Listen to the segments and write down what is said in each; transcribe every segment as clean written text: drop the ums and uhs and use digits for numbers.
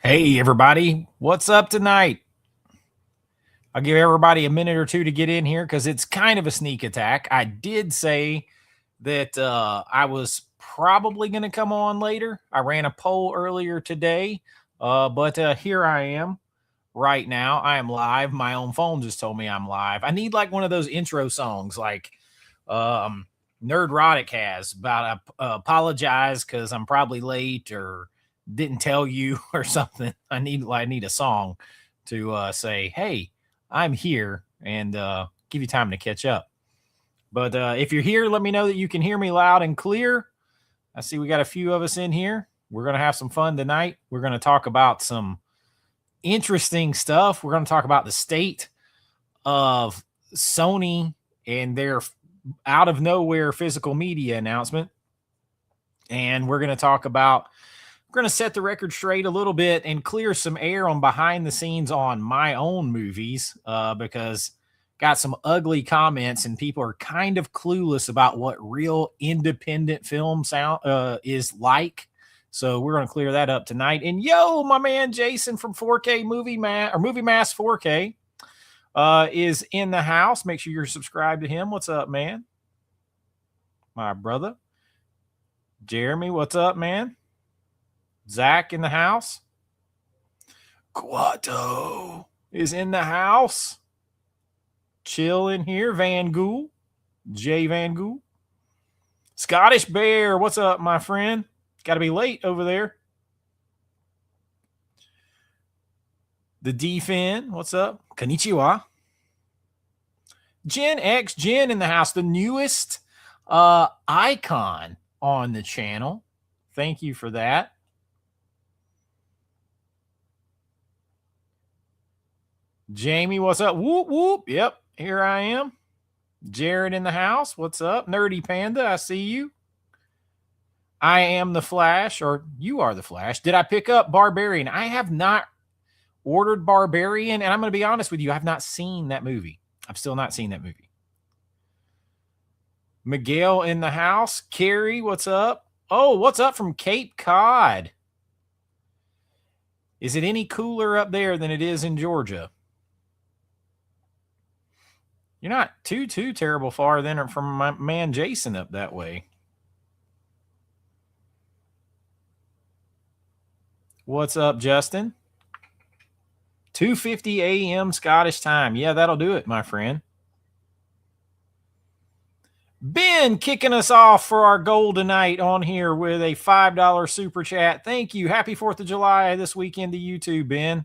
Hey, everybody. What's up tonight? I'll give everybody a minute or two to get in here because it's kind of a sneak attack. I did say that I was probably going to come on later. I ran a poll earlier today, but here I am right now. I am live. My own phone just told me I'm live. I need like one of those intro songs like Nerdrotic has about apologize because I'm probably late or didn't tell you or something. I need a song to say, hey, I'm here and give you time to catch up. But if you're here, let me know that you can hear me loud and clear. I see we got a few of us in here. We're going to have some fun tonight. We're going to talk about some interesting stuff. We're going to talk about the state of Sony and their out of nowhere physical media announcement. And we're going to talk about, we're going to set the record straight a little bit and clear some air on behind the scenes on my own movies because got some ugly comments and people are kind of clueless about what real independent film sound is like. So we're going to clear that up tonight. And yo, my man Jason from 4K Movie Mass 4K is in the house. Make sure you're subscribed to him. What's up, man? My brother. Jeremy, what's up, man? Zach in the house. Quato is in the house. Chill in here. Van Gool. Jay Van Gool. Scottish Bear, what's up, my friend? Got to be late over there. The D-Fin, what's up? Konnichiwa. Gen X Gen in the house, the newest icon on the channel. Thank you for that. Jamie, what's up? Whoop, whoop. Yep, here I am. Jared in the house. What's up? Nerdy Panda, I see you. I am the Flash, or you are the Flash. Did I pick up Barbarian? I have not ordered Barbarian, and I'm going to be honest with you, I've not seen that movie. I've still not seen that movie. Miguel in the house. Carrie, what's up? Oh, what's up from Cape Cod? Is it any cooler up there than it is in Georgia? You're not too terrible far then from my man Jason up that way. What's up, Justin? 2:50 a.m. Scottish time. Yeah, that'll do it, my friend. Ben kicking us off for our goal tonight on here with a $5 super chat. Thank you. Happy 4th of July this weekend to you too, Ben.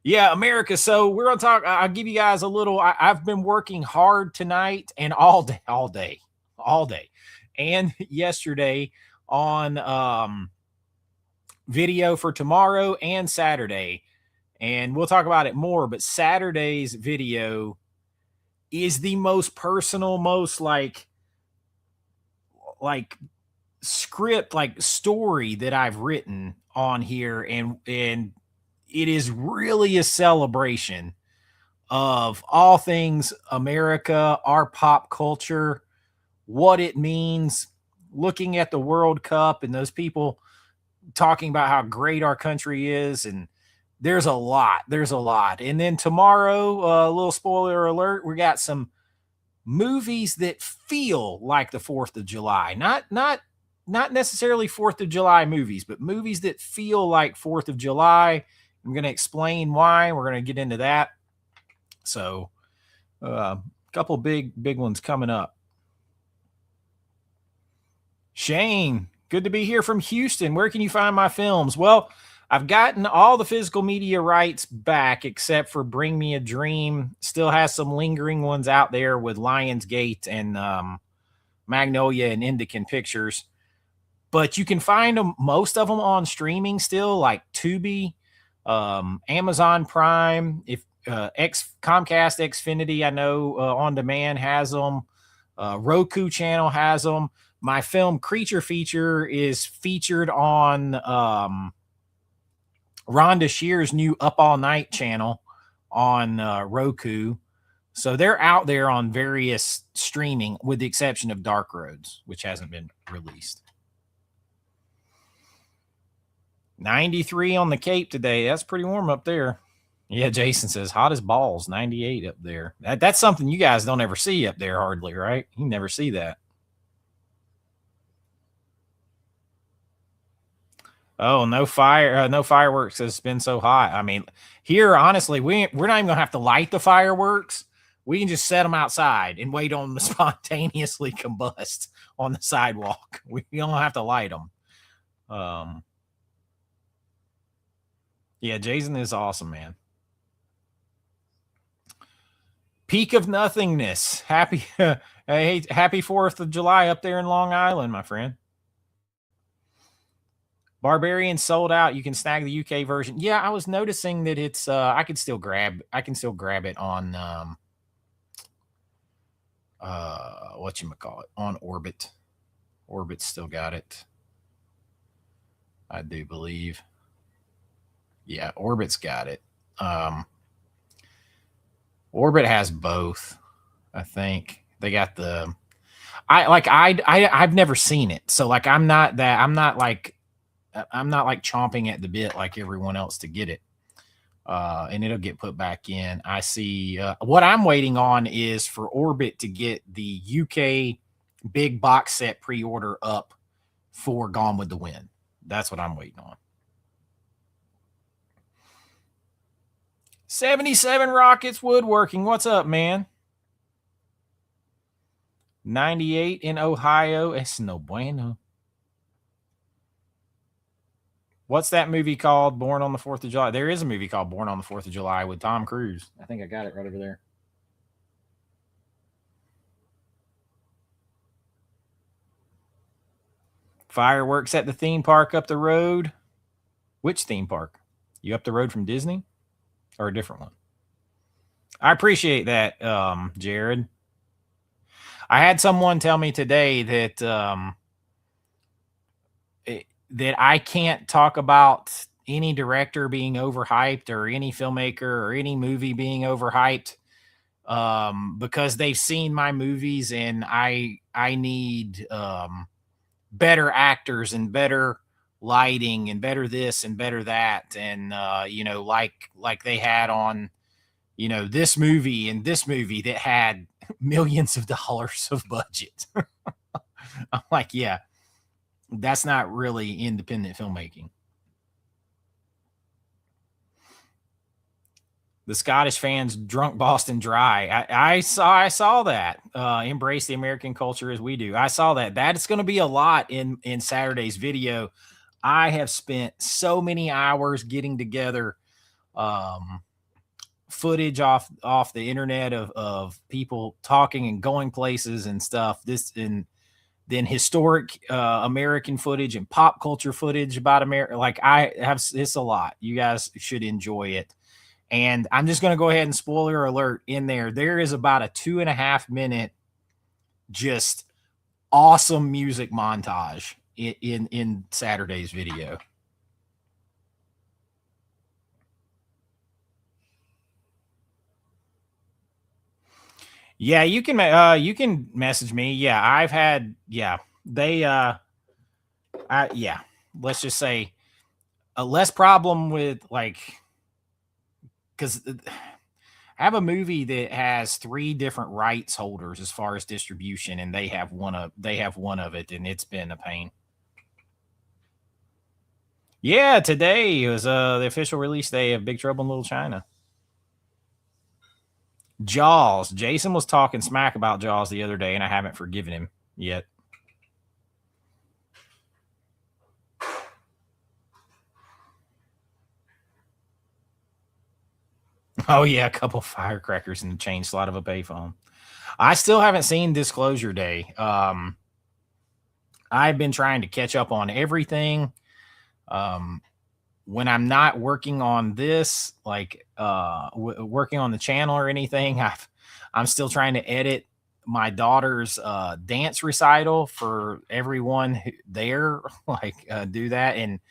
Yeah, America. So we're going to talk. I'll give you guys a little. I've been working hard tonight and all day, and yesterday on video for tomorrow and Saturday. And we'll talk about it more. But Saturday's video is the most personal, most like script, like story that I've written on here. And it is really a celebration of all things America, our pop culture, what it means, looking at the World Cup and those people talking about how great our country is. And there's a lot. And then tomorrow, a little spoiler alert, we got some movies that feel like the 4th of July. Not necessarily 4th of July movies, but movies that feel like 4th of July. I'm going to explain why. We're going to get into that. So a couple big ones coming up. Shane, good to be here from Houston. Where can you find my films? Well, I've gotten all the physical media rights back except for Bring Me a Dream. Still has some lingering ones out there with Lionsgate and Magnolia and Indican Pictures. But you can find them, most of them on streaming still, like Tubi, Amazon Prime, if Comcast Xfinity, I know on demand has them. Roku channel has them. My film Creature Feature is featured on Rhonda Shear's new Up All Night channel on Roku. So they're out there on various streaming with the exception of Dark Roads, which hasn't been released. 93 on the Cape today. That's pretty warm up there. Yeah, Jason says hot as balls, 98 up there. That's something you guys don't ever see up there hardly, right? You never see that. Oh, no fire, no fireworks. It's been so hot. I mean, here, honestly, we're not even gonna have to light the fireworks. We can just set them outside and wait on them to spontaneously combust on the sidewalk. We don't have to light them. Yeah, Jason is awesome, man. Peak of nothingness. Happy, hey, happy 4th of July up there in Long Island, my friend. Barbarian sold out. You can snag the UK version. Yeah, I was noticing that it's I can still grab it on whatchamacallit, on Orbit. Orbit's still got it. I do believe. Yeah, Orbit's got it. Orbit has both. I think they got the. I've never seen it, so like I'm not like chomping at the bit like everyone else to get it. And it'll get put back in. I see. What I'm waiting on is for Orbit to get the UK big box set pre-order up for Gone with the Wind. That's what I'm waiting on. 77 Rockets Woodworking. What's up, man? 98 in Ohio. Es no bueno. What's that movie called? Born on the 4th of July. There is a movie called Born on the 4th of July with Tom Cruise. I think I got it right over there. Fireworks at the theme park up the road. Which theme park? You up the road from Disney or a different one? I appreciate that, Jared. I had someone tell me today that that I can't talk about any director being overhyped or any filmmaker or any movie being overhyped because they've seen my movies, and I need better actors and better lighting and better this and better that, and you know, like they had on, you know, this movie and this movie that had millions of dollars of budget. I'm like, yeah, that's not really independent filmmaking. The Scottish fans drunk Boston dry. I saw that. Embrace the American culture as we do. I saw that. That's going to be a lot in Saturday's video. I have spent so many hours getting together footage off the internet of people talking and going places and stuff. Then historic American footage and pop culture footage about America. Like it's a lot. You guys should enjoy it. And I'm just going to go ahead and spoiler alert in there. There is about a 2.5 minute, just awesome music montage in Saturday's video. Yeah, you can message me. Yeah, I've had, yeah, they yeah, let's just say a less problem with, like, because I have a movie that has 3 different rights holders as far as distribution, and they have one of it, and it's been a pain. Yeah, today was the official release day of Big Trouble in Little China. Jaws. Jason was talking smack about Jaws the other day, and I haven't forgiven him yet. Oh yeah, a couple firecrackers in the chain slot of a payphone. I still haven't seen Disclosure Day. I've been trying to catch up on everything. When I'm not working on this, like working on the channel or anything, I'm still trying to edit my daughter's dance recital for everyone there. Like do that, and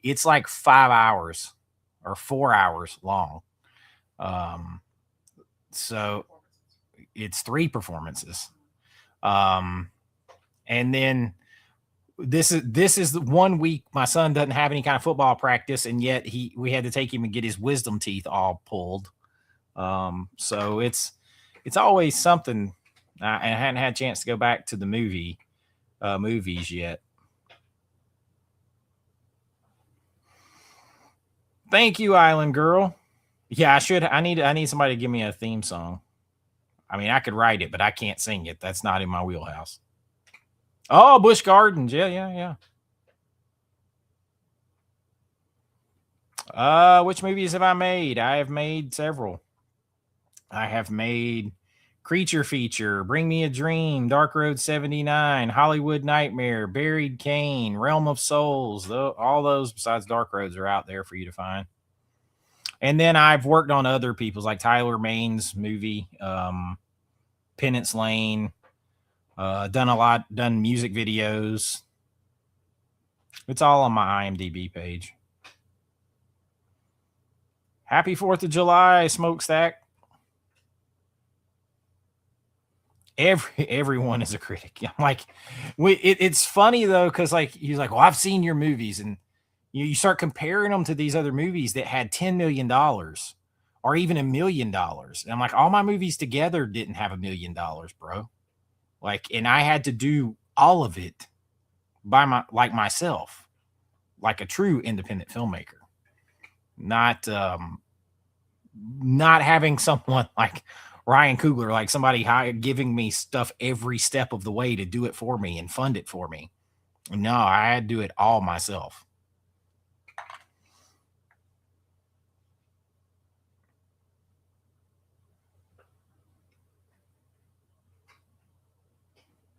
it's like 5 hours or 4 hours long. So it's 3 performances. And then this is the 1 week my son doesn't have any kind of football practice, and yet we had to take him and get his wisdom teeth all pulled. So it's always something. I hadn't had a chance to go back to the movies yet. Thank you, Island Girl. Yeah, I need somebody to give me a theme song. I mean, I could write it, but I can't sing it. That's not in my wheelhouse. Oh, Busch Gardens. Yeah. Which movies have I made? I have made several. I have made Creature Feature, Bring Me a Dream, Dark Road 79, Hollywood Nightmare, Buried Cane, Realm of Souls. All those besides Dark Roads are out there for you to find. And then I've worked on other people's, like Tyler Maine's movie, Penance Lane. Done music videos. It's all on my IMDb page. Happy 4th of July, Smokestack. Everyone is a critic. I'm like, it's funny though, because like he's like, well, I've seen your movies, and you start comparing them to these other movies that had $10 million or even $1 million. And I'm like, all my movies together didn't have $1 million, bro. Like, and I had to do all of it by myself, like a true independent filmmaker, not having someone like Ryan Coogler, like somebody giving me stuff every step of the way to do it for me and fund it for me. No, I had to do it all myself.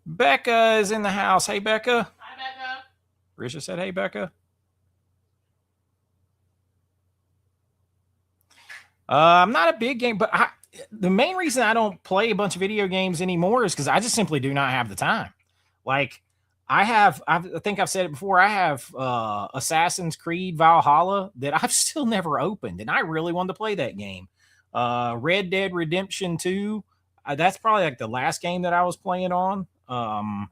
Becca is in the house. Hey, Becca. Hi, Becca. Risha said, hey, Becca. I'm not a big game, but the main reason I don't play a bunch of video games anymore is because I just simply do not have the time. Like, I think I've said it before. I have Assassin's Creed Valhalla that I've still never opened, and I really wanted to play that game. Red Dead Redemption 2. That's probably like the last game that I was playing on. Oh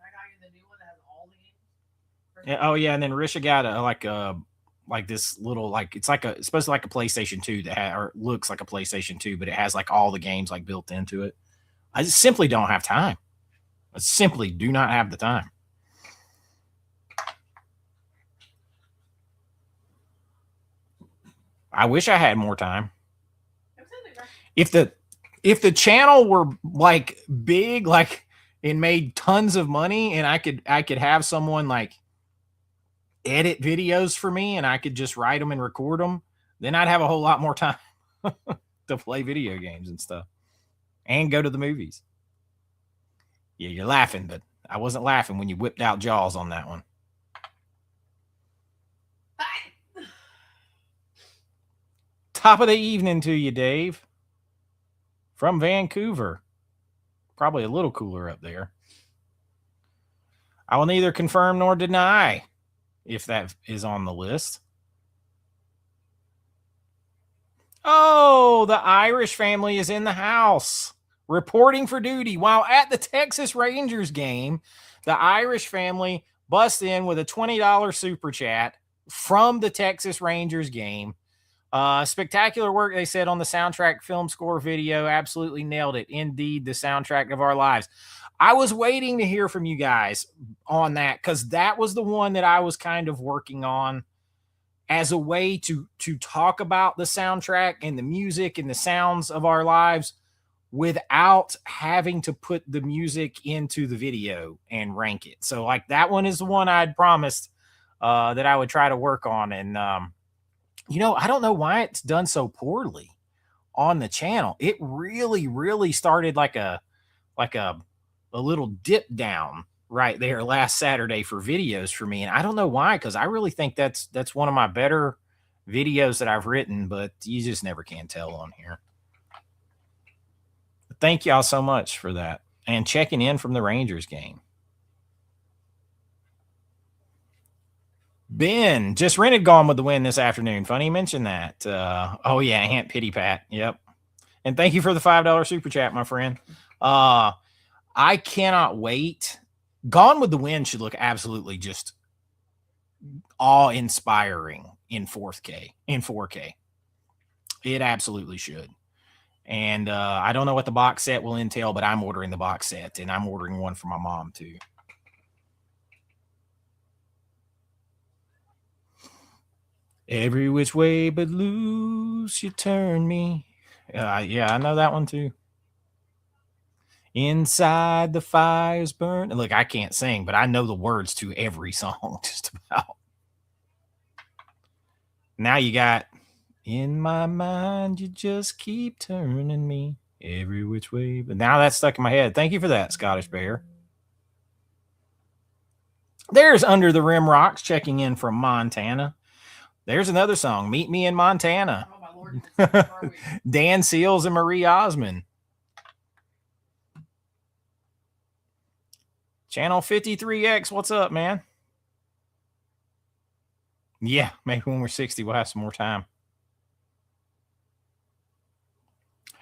yeah, and then Risha got like this little, like it's supposed to like a PlayStation 2 or looks like a PlayStation 2, but it has like all the games like built into it. I just simply don't have time. I simply do not have the time. I wish I had more time. If the channel were like big, like and made tons of money, and I could have someone like edit videos for me, and I could just write them and record them, then I'd have a whole lot more time to play video games and stuff and go to the movies. Yeah, you're laughing, but I wasn't laughing when you whipped out Jaws on that one. Top of the evening to you, Dave. From Vancouver. Probably a little cooler up there. I will neither confirm nor deny if that is on the list. Oh, the Irish family is in the house, reporting for duty while at the Texas Rangers game. The Irish family bust in with a $20 super chat from the Texas Rangers game. Spectacular work, they said, on the soundtrack film score video. Absolutely nailed it. Indeed, the soundtrack of our lives. I was waiting to hear from you guys on that, because that was the one that I was kind of working on as a way to talk about the soundtrack and the music and the sounds of our lives without having to put the music into the video and rank it. So like that one is the one I'd promised that I would try to work on. And, I don't know why it's done so poorly on the channel. It really, really started like a little dip down right there last Saturday for videos for me. And I don't know why, because I really think that's one of my better videos that I've written, but you just never can tell on here. Thank y'all so much for that. And checking in from the Rangers game. Ben just rented Gone with the Wind this afternoon. Funny you mentioned that. Oh yeah, Aunt Pity Pat. Yep. And thank you for the $5 super chat, my friend. I cannot wait Gone with the Wind should look absolutely just awe-inspiring in 4K. It absolutely should. And I don't know what the box set will entail, but I'm ordering the box set, and I'm ordering one for my mom too. Every which way but loose you turn me. Yeah, I know that one too. Inside the fires burn. Look, I can't sing, but I know the words to every song just about. Now you got in my mind, you just keep turning me every which way. But now that's stuck in my head. Thank you for that, Scottish Bear. There's Under the Rim Rocks checking in from Montana. There's another song, Meet Me in Montana. Oh, my Lord. Dan Seals and Marie Osmond. Channel 53X, what's up, man? Yeah, maybe when we're 60, we'll have some more time.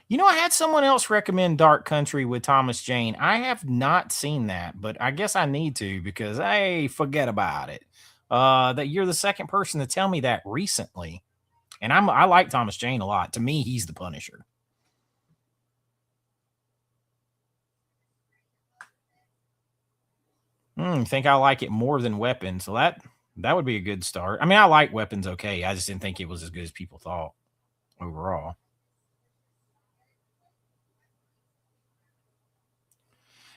You know, I had someone else recommend Dark Country with Thomas Jane. I have not seen that, but I guess I need to because, hey, forget about it. That you're the second person to tell me that recently. And I like Thomas Jane a lot. To me, he's the Punisher. Think I like it more than Weapons. So that would be a good start. I mean, I like Weapons okay. I just didn't think it was as good as people thought overall.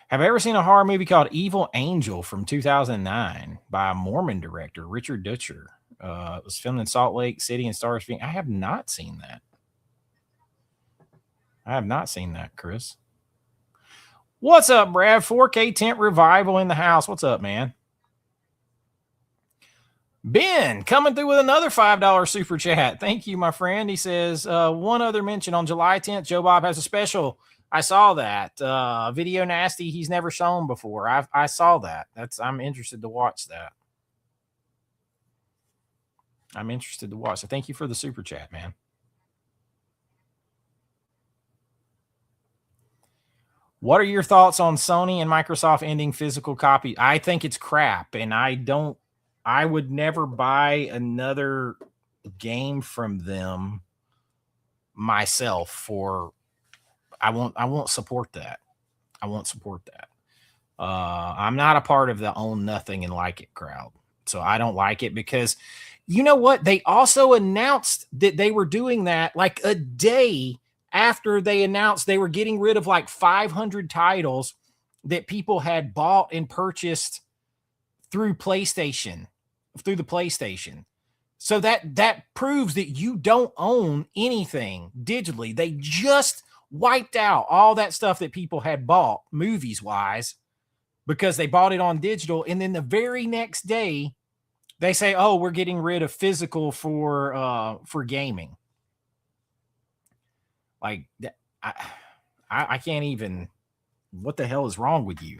Have I ever seen a horror movie called Evil Angel from 2009 by a Mormon director, Richard Dutcher? It was filmed in Salt Lake City and stars. I have not seen that. I have not seen that, Chris. What's up, Brad? 4K Tent Revival in the house. What's up, man? Ben coming through with another $5 super chat. Thank you, my friend. He says, one other mention on July 10th, Joe Bob has a special. I saw that video nasty he's never shown before. I saw that. I'm interested to watch that. I'm interested to watch. So thank you for the super chat, man. What are your thoughts on Sony and Microsoft ending physical copy? I think it's crap, and I would never buy another game from them myself for I won't support that. I won't support that. I'm not a part of the own nothing and like it crowd. So I don't like it because you know what? They also announced that they were doing that like a day after they announced they were getting rid of like 500 titles that people had bought and purchased through the PlayStation. So that proves that you don't own anything digitally. They just wiped out all that stuff that people had bought movies wise because they bought it on digital. And then the very next day they say, oh, we're getting rid of physical for gaming. Like I can't even, what the hell is wrong with you?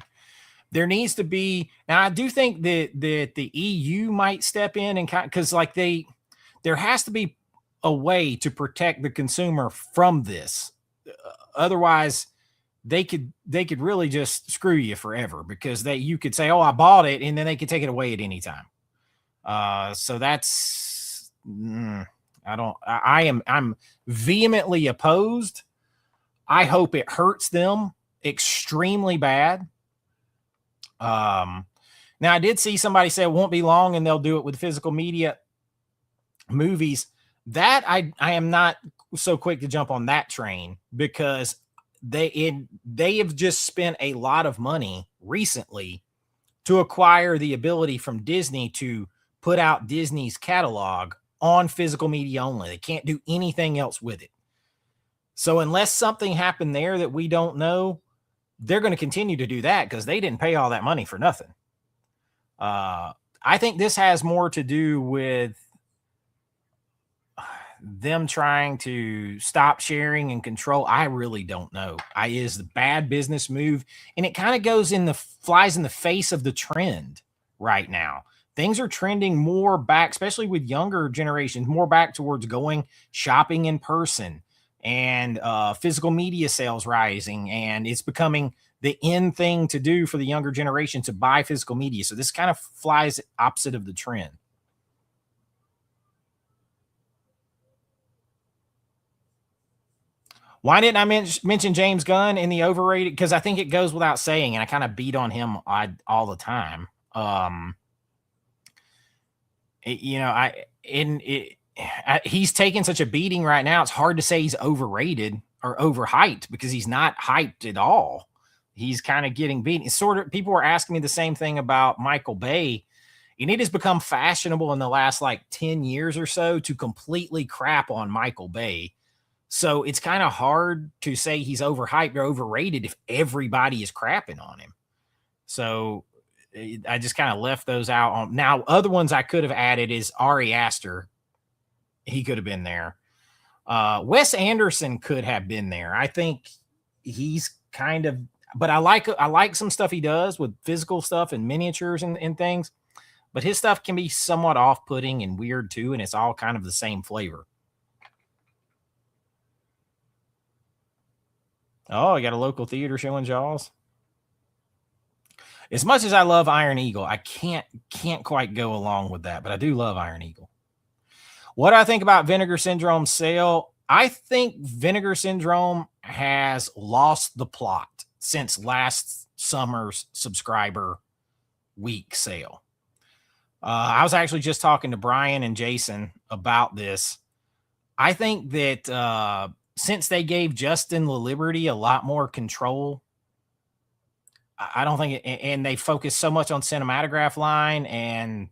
There needs to be, now I do think that the EU might step in and because like there has to be a way to protect the consumer from this. Otherwise they could really just screw you forever because you could say, oh, I bought it, and then they could take it away at any time. So that's, I'm vehemently opposed. I hope it hurts them extremely bad. Now I did see somebody say it won't be long and they'll do it with physical media movies. That I am not so quick to jump on that train because they have just spent a lot of money recently to acquire the ability from Disney to put out Disney's catalog on physical media only. They can't do anything else with it. So unless something happened there that we don't know, they're going to continue to do that because they didn't pay all that money for nothing. I think this has more to do with them trying to stop sharing and control. I really don't know. Is the bad business move, and it kind of flies in the face of the trend right now. Things are trending more back, especially with younger generations, more back towards going shopping in person and physical media sales rising. And it's becoming the in thing to do for the younger generation to buy physical media. So this kind of flies opposite of the trend. Why didn't I mention James Gunn in the overrated? Because I think it goes without saying, and I kind of beat on him all the time. He's taking such a beating right now. It's hard to say he's overrated or overhyped because he's not hyped at all. He's kind of getting beaten. It's sort of, people were asking me the same thing about Michael Bay, and it has become fashionable in the last like 10 years or so to completely crap on Michael Bay. So it's kind of hard to say he's overhyped or overrated if everybody is crapping on him. So I just kind of left those out. Now, other ones I could have added is Ari Aster. He could have been there. Wes Anderson could have been there. I think he's kind of, but I like some stuff he does with physical stuff and miniatures and things. But his stuff can be somewhat off-putting and weird too, and it's all kind of the same flavor. Oh, you got a local theater showing Jaws. As much as I love Iron Eagle, I can't quite go along with that, but I do love Iron Eagle. What do I think about Vinegar Syndrome's sale? I think Vinegar Syndrome has lost the plot since last summer's subscriber week sale. I was actually just talking to Brian and Jason about this. I think that since they gave Justin LaLiberty a lot more control, I don't think and they focus so much on Cinematograph line and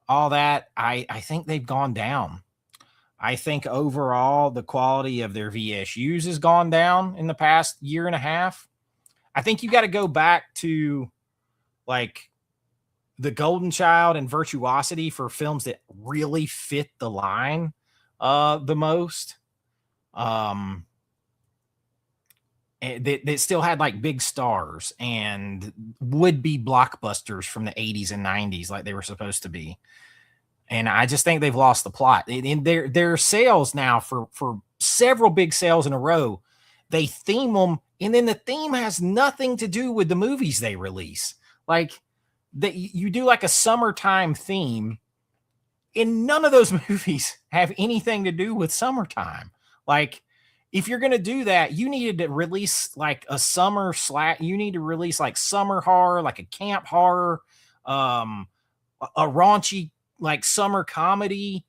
all that, I think they've gone down. I think overall the quality of their VSUs has gone down in the past year and a half. I think you got to go back to like The Golden Child and Virtuosity for films that really fit the line the most. That still had like big stars and would be blockbusters from the 80s and 90s like they were supposed to be. And I just think they've lost the plot. In their sales now for several big sales in a row, they theme them, and then the theme has nothing to do with the movies they release. Like that you do like a summertime theme, and none of those movies have anything to do with summertime. Like, if you're going to do that, you needed to release like a summer you need to release like summer horror, like a camp horror, a raunchy, like summer comedy,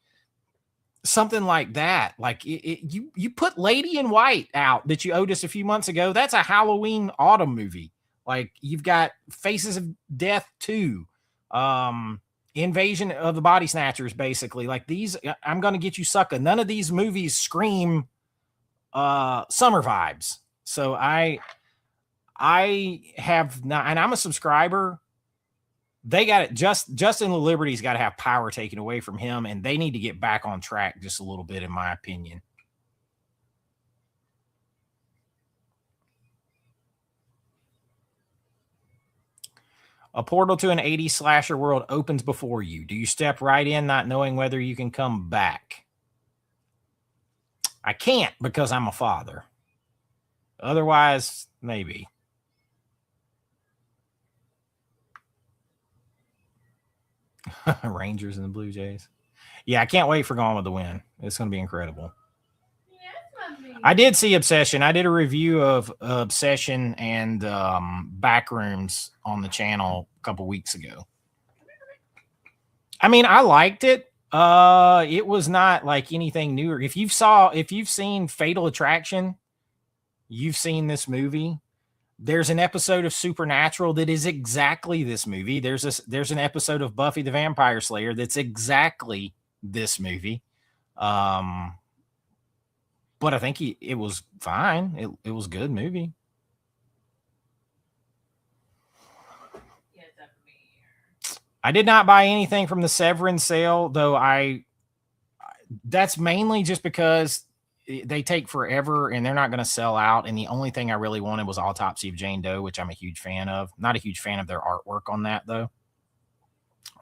something like that. Like you put Lady in White out that you owed us a few months ago. That's a Halloween autumn movie. Like you've got Faces of Death 2, Invasion of the Body Snatchers, basically. Like these, I'm going to Get You Sucker. None of these movies scream summer vibes. So I have not, and I'm a subscriber. They got it. Justin LaLiberty's got to have power taken away from him, and they need to get back on track just a little bit, in my opinion. A portal to an 80s slasher world opens before you. Do you step right in, not knowing whether you can come back? I can't because I'm a father. Otherwise, maybe. Rangers and the Blue Jays. Yeah, I can't wait for Gone with the Wind. It's going to be incredible. I did see Obsession. I did a review of Obsession and Backrooms on the channel a couple weeks ago. I mean, I liked it. It was not like anything newer. If you've seen Fatal Attraction, you've seen this movie. There's an episode of Supernatural that is exactly this movie. There's an episode of Buffy the Vampire Slayer that's exactly this movie. But I think it was fine. It was a good movie. I did not buy anything from the Severin sale, though. That's mainly just because they take forever and they're not going to sell out. And the only thing I really wanted was Autopsy of Jane Doe, which I'm a huge fan of. Not a huge fan of their artwork on that, though.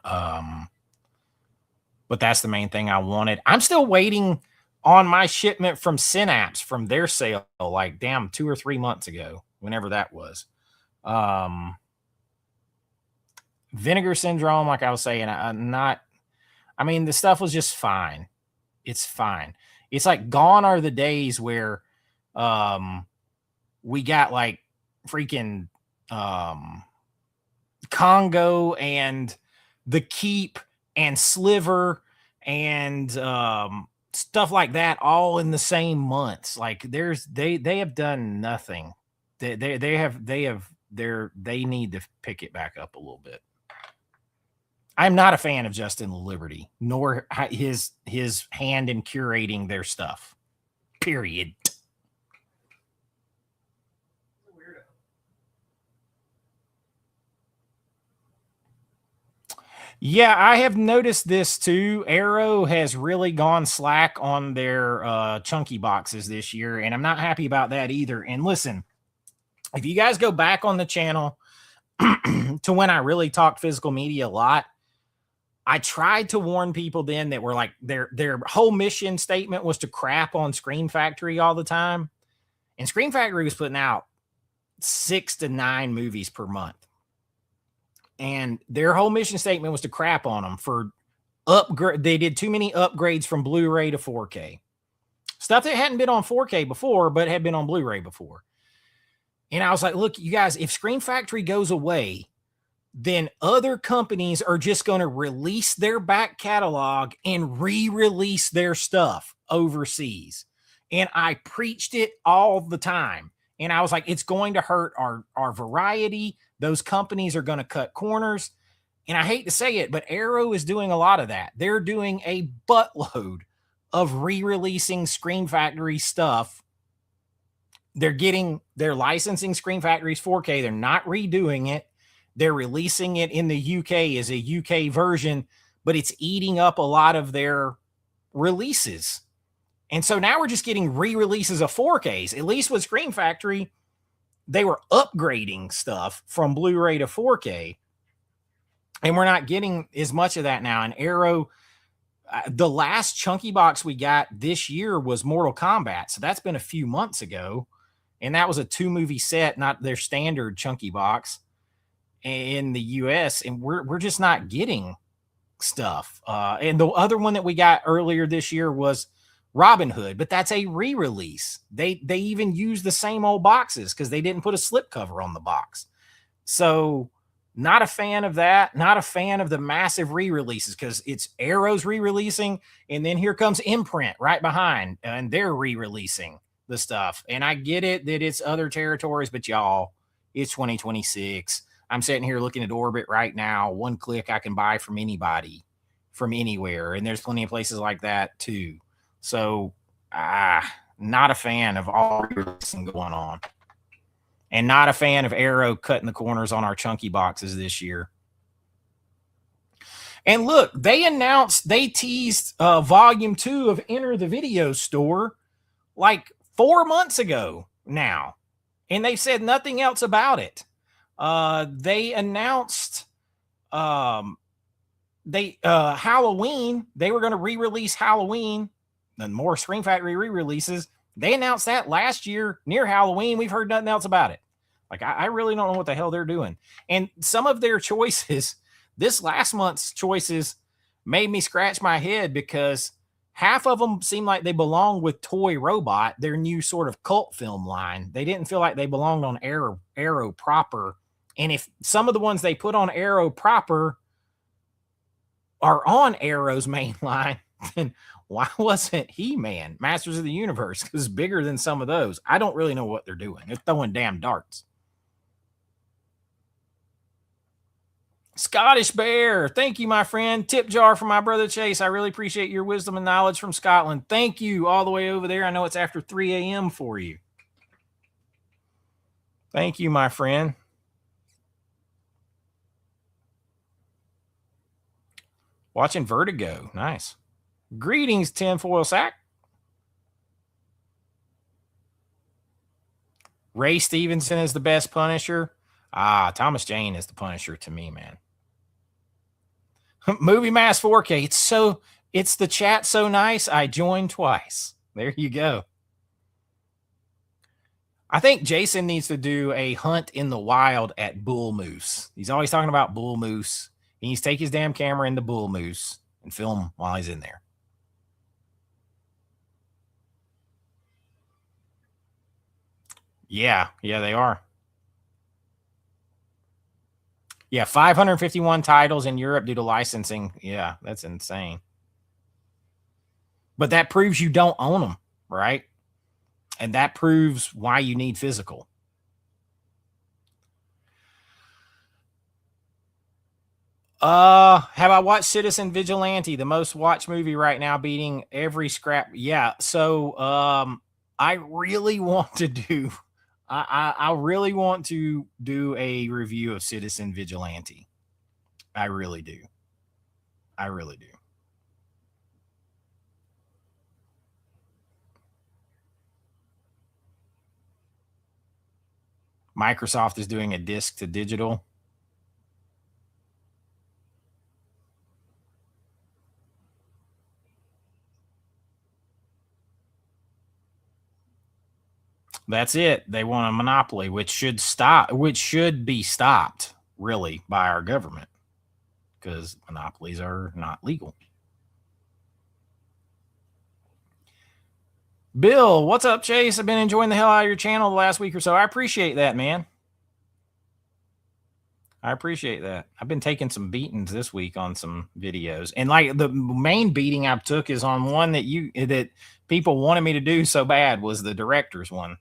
But that's the main thing I wanted. I'm still waiting on my shipment from Synapse from their sale, like, damn, 2 or 3 months ago, whenever that was. Vinegar Syndrome, like I was saying, I mean, the stuff was just fine. It's fine. It's like gone are the days where um we got like freaking Congo and the Keep and Sliver and stuff like that all in the same months. Like they have done nothing. They need to pick it back up a little bit. I'm not a fan of Justin Liberty, nor his hand in curating their stuff. Period. Yeah, I have noticed this too. Arrow has really gone slack on their chunky boxes this year, and I'm not happy about that either. And listen, if you guys go back on the channel to when I really talked physical media a lot, I tried to warn people then that were like their whole mission statement was to crap on Scream Factory all the time. And Scream Factory was putting out 6 to 9 movies per month. And their whole mission statement was to crap on them for upgrade. They did too many upgrades from Blu-ray to 4K. Stuff that hadn't been on 4K before, but had been on Blu-ray before. And I was like, look, you guys, if Scream Factory goes away, then other companies are just going to release their back catalog and re-release their stuff overseas. And I preached it all the time. And I was like, it's going to hurt our variety. Those companies are going to cut corners. And I hate to say it, but Arrow is doing a lot of that. They're doing a buttload of re-releasing Scream Factory stuff. They're licensing Scream Factory's 4K. They're not redoing it. They're releasing it in the UK as a UK version, but it's eating up a lot of their releases. And so now we're just getting re-releases of 4Ks. At least with Scream Factory, they were upgrading stuff from Blu-ray to 4K. And we're not getting as much of that now. And Arrow, the last chunky box we got this year was Mortal Kombat. So that's been a few months ago. And that was a 2-movie set, not their standard chunky box in the US. And we're just not getting stuff. And the other one that we got earlier this year was Robin Hood, but that's a re-release. They even use the same old boxes because they didn't put a slipcover on the box. So not a fan of that. Not a fan of the massive re-releases because it's Arrow's re-releasing, and then here comes Imprint right behind, and they're re-releasing the stuff. And I get it that it's other territories, but y'all, it's 2026. I'm sitting here looking at Orbit right now. One click, I can buy from anybody, from anywhere. And there's plenty of places like that too. So, not a fan of all releasing going on. And not a fan of Arrow cutting the corners on our chunky boxes this year. And look, they teased volume 2 of Enter the Video Store like 4 months ago now. And they said nothing else about it. They announced Halloween. They were going to re-release Halloween and more Scream Factory re-releases. They announced that last year near Halloween. We've heard nothing else about it. Like, I really don't know what the hell they're doing. And some of their choices, this last month's choices, made me scratch my head because half of them seem like they belong with Toy Robot, their new sort of cult film line. They didn't feel like they belonged on Arrow proper. And if some of the ones they put on Arrow proper are on Arrow's main line, then why wasn't He-Man, Masters of the Universe? Because it's bigger than some of those. I don't really know what they're doing. They're throwing damn darts. Scottish Bear, thank you, my friend. Tip jar for my brother Chase. I really appreciate your wisdom and knowledge from Scotland. Thank you all the way over there. I know it's after 3 a.m. for you. Thank you, my friend. Watching Vertigo. Nice. Greetings, Tinfoil Sack. Ray Stevenson is the best Punisher. Thomas Jane is the Punisher to me, man. Movie Mass 4K. It's the chat so nice. I joined twice. There you go. I think Jason needs to do a hunt in the wild at bull moose. He's always talking about bull moose. He needs to take his damn camera into bull moose and film while he's in there. Yeah, they are. Yeah, 551 titles in Europe due to licensing. Yeah, that's insane. But that proves you don't own them, right? And that proves why you need physical. Have I watched Citizen Vigilante, the most watched movie right now, beating every scrap? Yeah. So I really want to do I really want to do a review of Citizen Vigilante. I really do. I really do. Microsoft is doing a disc to digital. That's it. They want a monopoly, which should be stopped, really, by our government, because monopolies are not legal. Bill, what's up, Chase? I've been enjoying the hell out of your channel the last week or so. I appreciate that, man. I appreciate that. I've been taking some beatings this week on some videos, and like the main beating I took is on one that people wanted me to do so bad, was the director's one.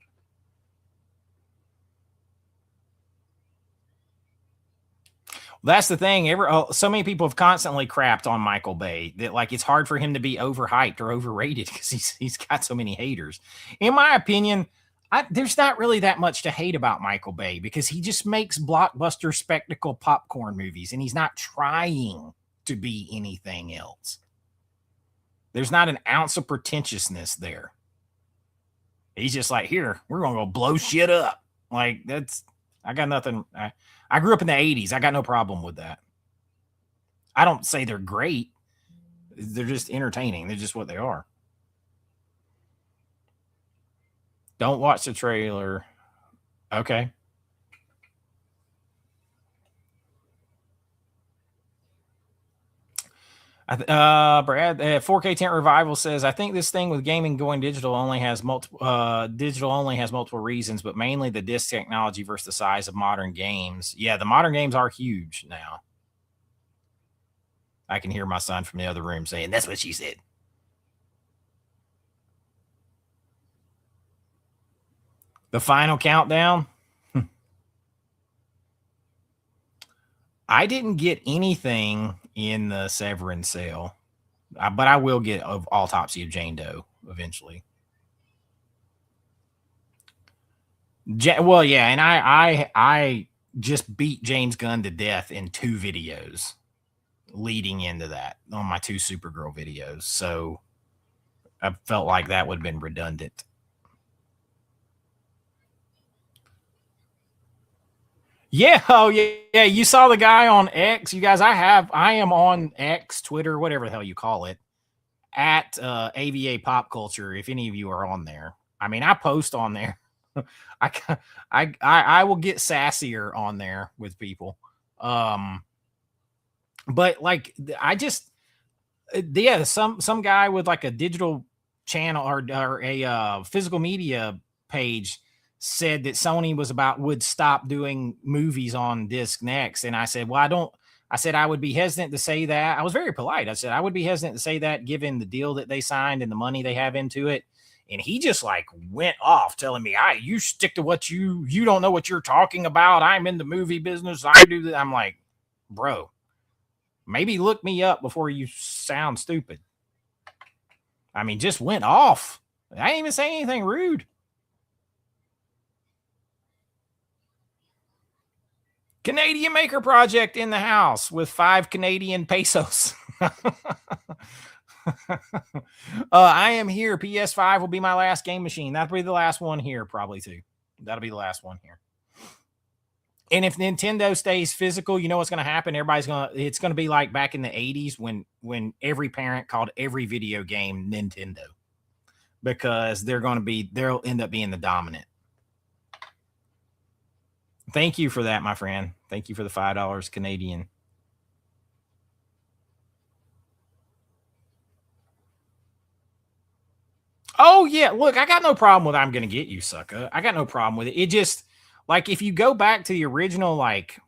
That's the thing. So many people have constantly crapped on Michael Bay that like it's hard for him to be overhyped or overrated because he's got so many haters. In my opinion, there's not really that much to hate about Michael Bay because he just makes blockbuster spectacle popcorn movies and he's not trying to be anything else. There's not an ounce of pretentiousness there. He's just like, here, we're gonna go blow shit up. Like I got nothing. I grew up in the 80s. I got no problem with that. I don't say they're great. They're just entertaining. They're just what they are. Don't watch the trailer. Okay. Brad, 4K Tent Revival says, I think this thing with gaming going digital only has multiple reasons, but mainly the disc technology versus the size of modern games. Yeah, the modern games are huge now. I can hear my son from the other room saying, that's what she said. The final countdown. I didn't get anything in the Severin sale, but I will get of Autopsy of Jane Doe eventually. Well, yeah, and I just beat James Gunn to death in 2 videos leading into that on my 2 Supergirl videos. So I felt like that would have been redundant. Yeah, oh yeah, you saw the guy on X. You guys, I am on X, Twitter, whatever the hell you call it, at AVA Pop Culture. If any of you are on there, I mean, I post on there. I will get sassier on there with people. But like some guy with like a digital channel or a physical media page said that Sony would stop doing movies on disc next. And I said, well, I would be hesitant to say that. I was very polite. I said, I would be hesitant to say that given the deal that they signed and the money they have into it. And he just like went off telling me, you stick to what you don't know what you're talking about. I'm in the movie business. I do that. I'm like, bro, maybe look me up before you sound stupid. I mean, just went off. I didn't even say anything rude. Canadian Maker Project in the house with 5 Canadian pesos. I am here. PS5 will be my last game machine. That'll be the last one here, probably too. That'll be the last one here. And if Nintendo stays physical, you know what's going to happen? It's going to be like back in the 80s when every parent called every video game Nintendo, because they'll end up being the dominant. Thank you for that, my friend. Thank you for the $5 Canadian. Oh yeah, look, I got no problem with "I'm gonna get you, sucker." I got no problem with it. It just like if you go back to the original, like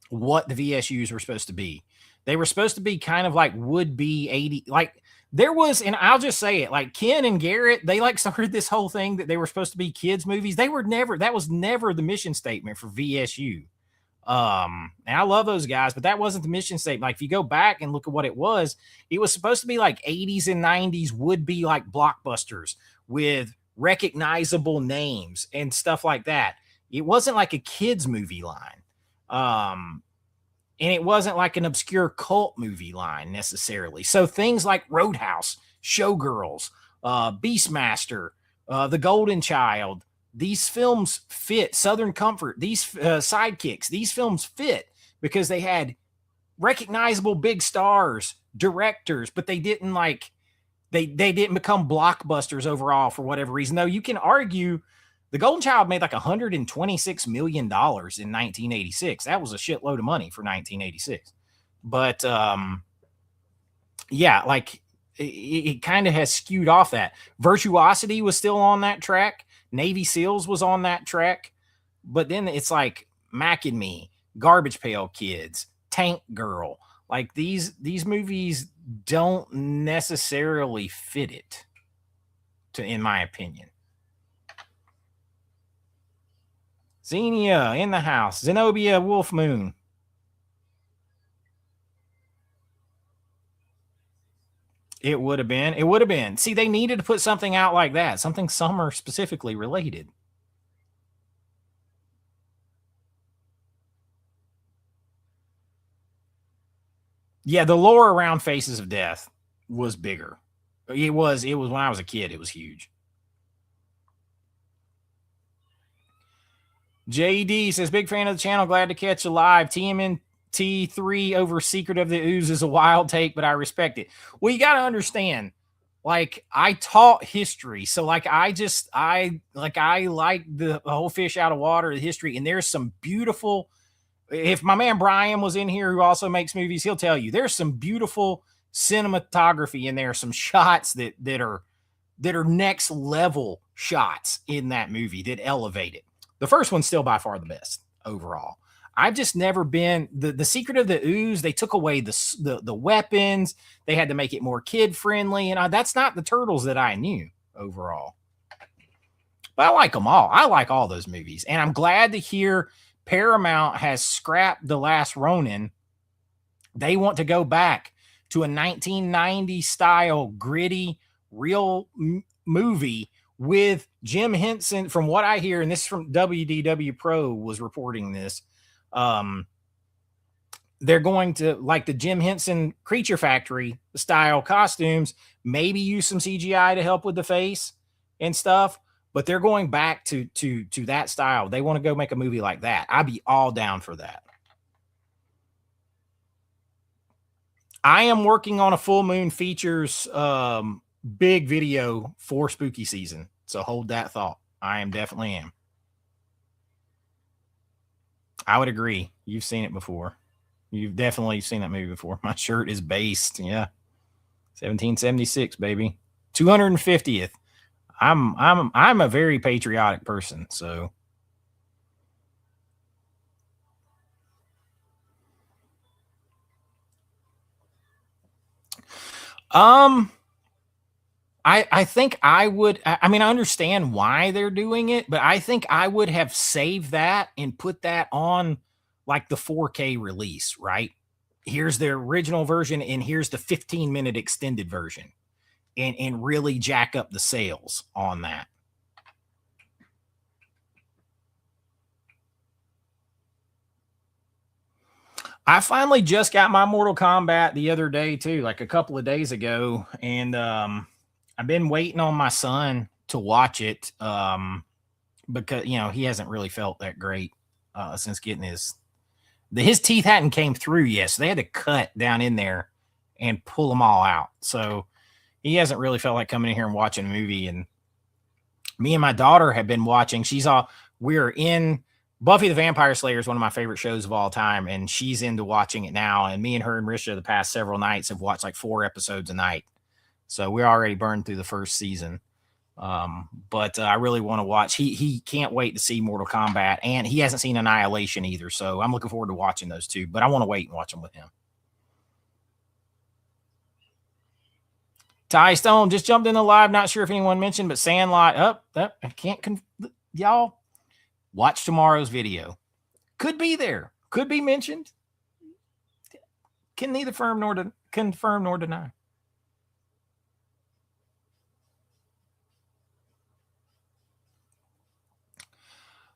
what the VSUs were supposed to be, they were supposed to be kind of like would be 80. Like there was, and I'll just say it, like Ken and Garrett, they like started this whole thing that they were supposed to be kids movies. They were never. That was never the mission statement for VSU. And I love those guys, but that wasn't the mission statement. Like if you go back and look at what it was supposed to be like 80s and 90s would be like blockbusters with recognizable names and stuff like that. It wasn't like a kids movie line. And it wasn't like an obscure cult movie line necessarily. So things like Roadhouse, Showgirls, Beastmaster, The Golden Child, these films fit. Southern Comfort, these Sidekicks, these films fit because they had recognizable big stars, directors, but they didn't like they didn't become blockbusters overall for whatever reason. Though you can argue the Golden Child made like $126 million in 1986. That was a shitload of money for 1986. But yeah, like it kind of has skewed off that. Virtuosity was still on that track. Navy SEALs was on that track. But then it's like Mac and Me, Garbage Pail Kids, Tank Girl. Like these movies don't necessarily fit it, in my opinion. Xenia in the house. Zenobia Wolf Moon. It would have been. It would have been. See, they needed to put something out like that, something summer specifically related. Yeah, the lore around Faces of Death was bigger. It was when I was a kid, it was huge. JD says, big fan of the channel, glad to catch you live. TMNT3 over Secret of the Ooze is a wild take, but I respect it. Well, you got to understand, like I taught history. So like I like the whole fish out of water, the history, and there's some beautiful, if my man Brian was in here who also makes movies, he'll tell you there's some beautiful cinematography in there, some shots that are next level shots in that movie that elevate it. The first one's still by far the best overall. I've just never been the Secret of the Ooze. They took away the weapons. They had to make it more kid friendly, and that's not the Turtles that I knew overall. But I like them all. I like all those movies, and I'm glad to hear Paramount has scrapped The Last Ronin. They want to go back to a 1990 style gritty real movie with Jim Henson. From what I hear, and this is from WDW Pro was reporting this, they're going to, like the Jim Henson Creature Factory style costumes, maybe use some CGI to help with the face and stuff, but they're going back to that style. They want to go make a movie like that. I'd be all down for that. I am working on a Full Moon Features big video for spooky season. So hold that thought. I definitely am. I would agree. You've seen it before. You've definitely seen that movie before. My shirt is based. Yeah. 1776, baby. 250th. I'm a very patriotic person, so I think I would. I mean, I understand why they're doing it, but I think I would have saved that and put that on like the 4K release, right? Here's the original version, and here's the 15-minute extended version, and really jack up the sales on that. I finally just got my Mortal Kombat the other day too, like a couple of days ago, and I've been waiting on my son to watch it because he hasn't really felt that great since getting his teeth hadn't came through yet, so they had to cut down in there and pull them all out. So he hasn't really felt like coming in here and watching a movie. And me and my daughter have been watching. We're in Buffy the Vampire Slayer is one of my favorite shows of all time, and she's into watching it now. And me and her and Risha the past several nights have watched like 4 episodes a night. So we're already burned through the first season. But I really want to watch. He can't wait to see Mortal Kombat, and he hasn't seen Annihilation either. So I'm looking forward to watching those two. But I want to wait and watch them with him. Ty Stone just jumped in the live. Not sure if anyone mentioned, but Sandlot I can't. Y'all watch tomorrow's video. Could be there. Could be mentioned. Can neither confirm nor deny.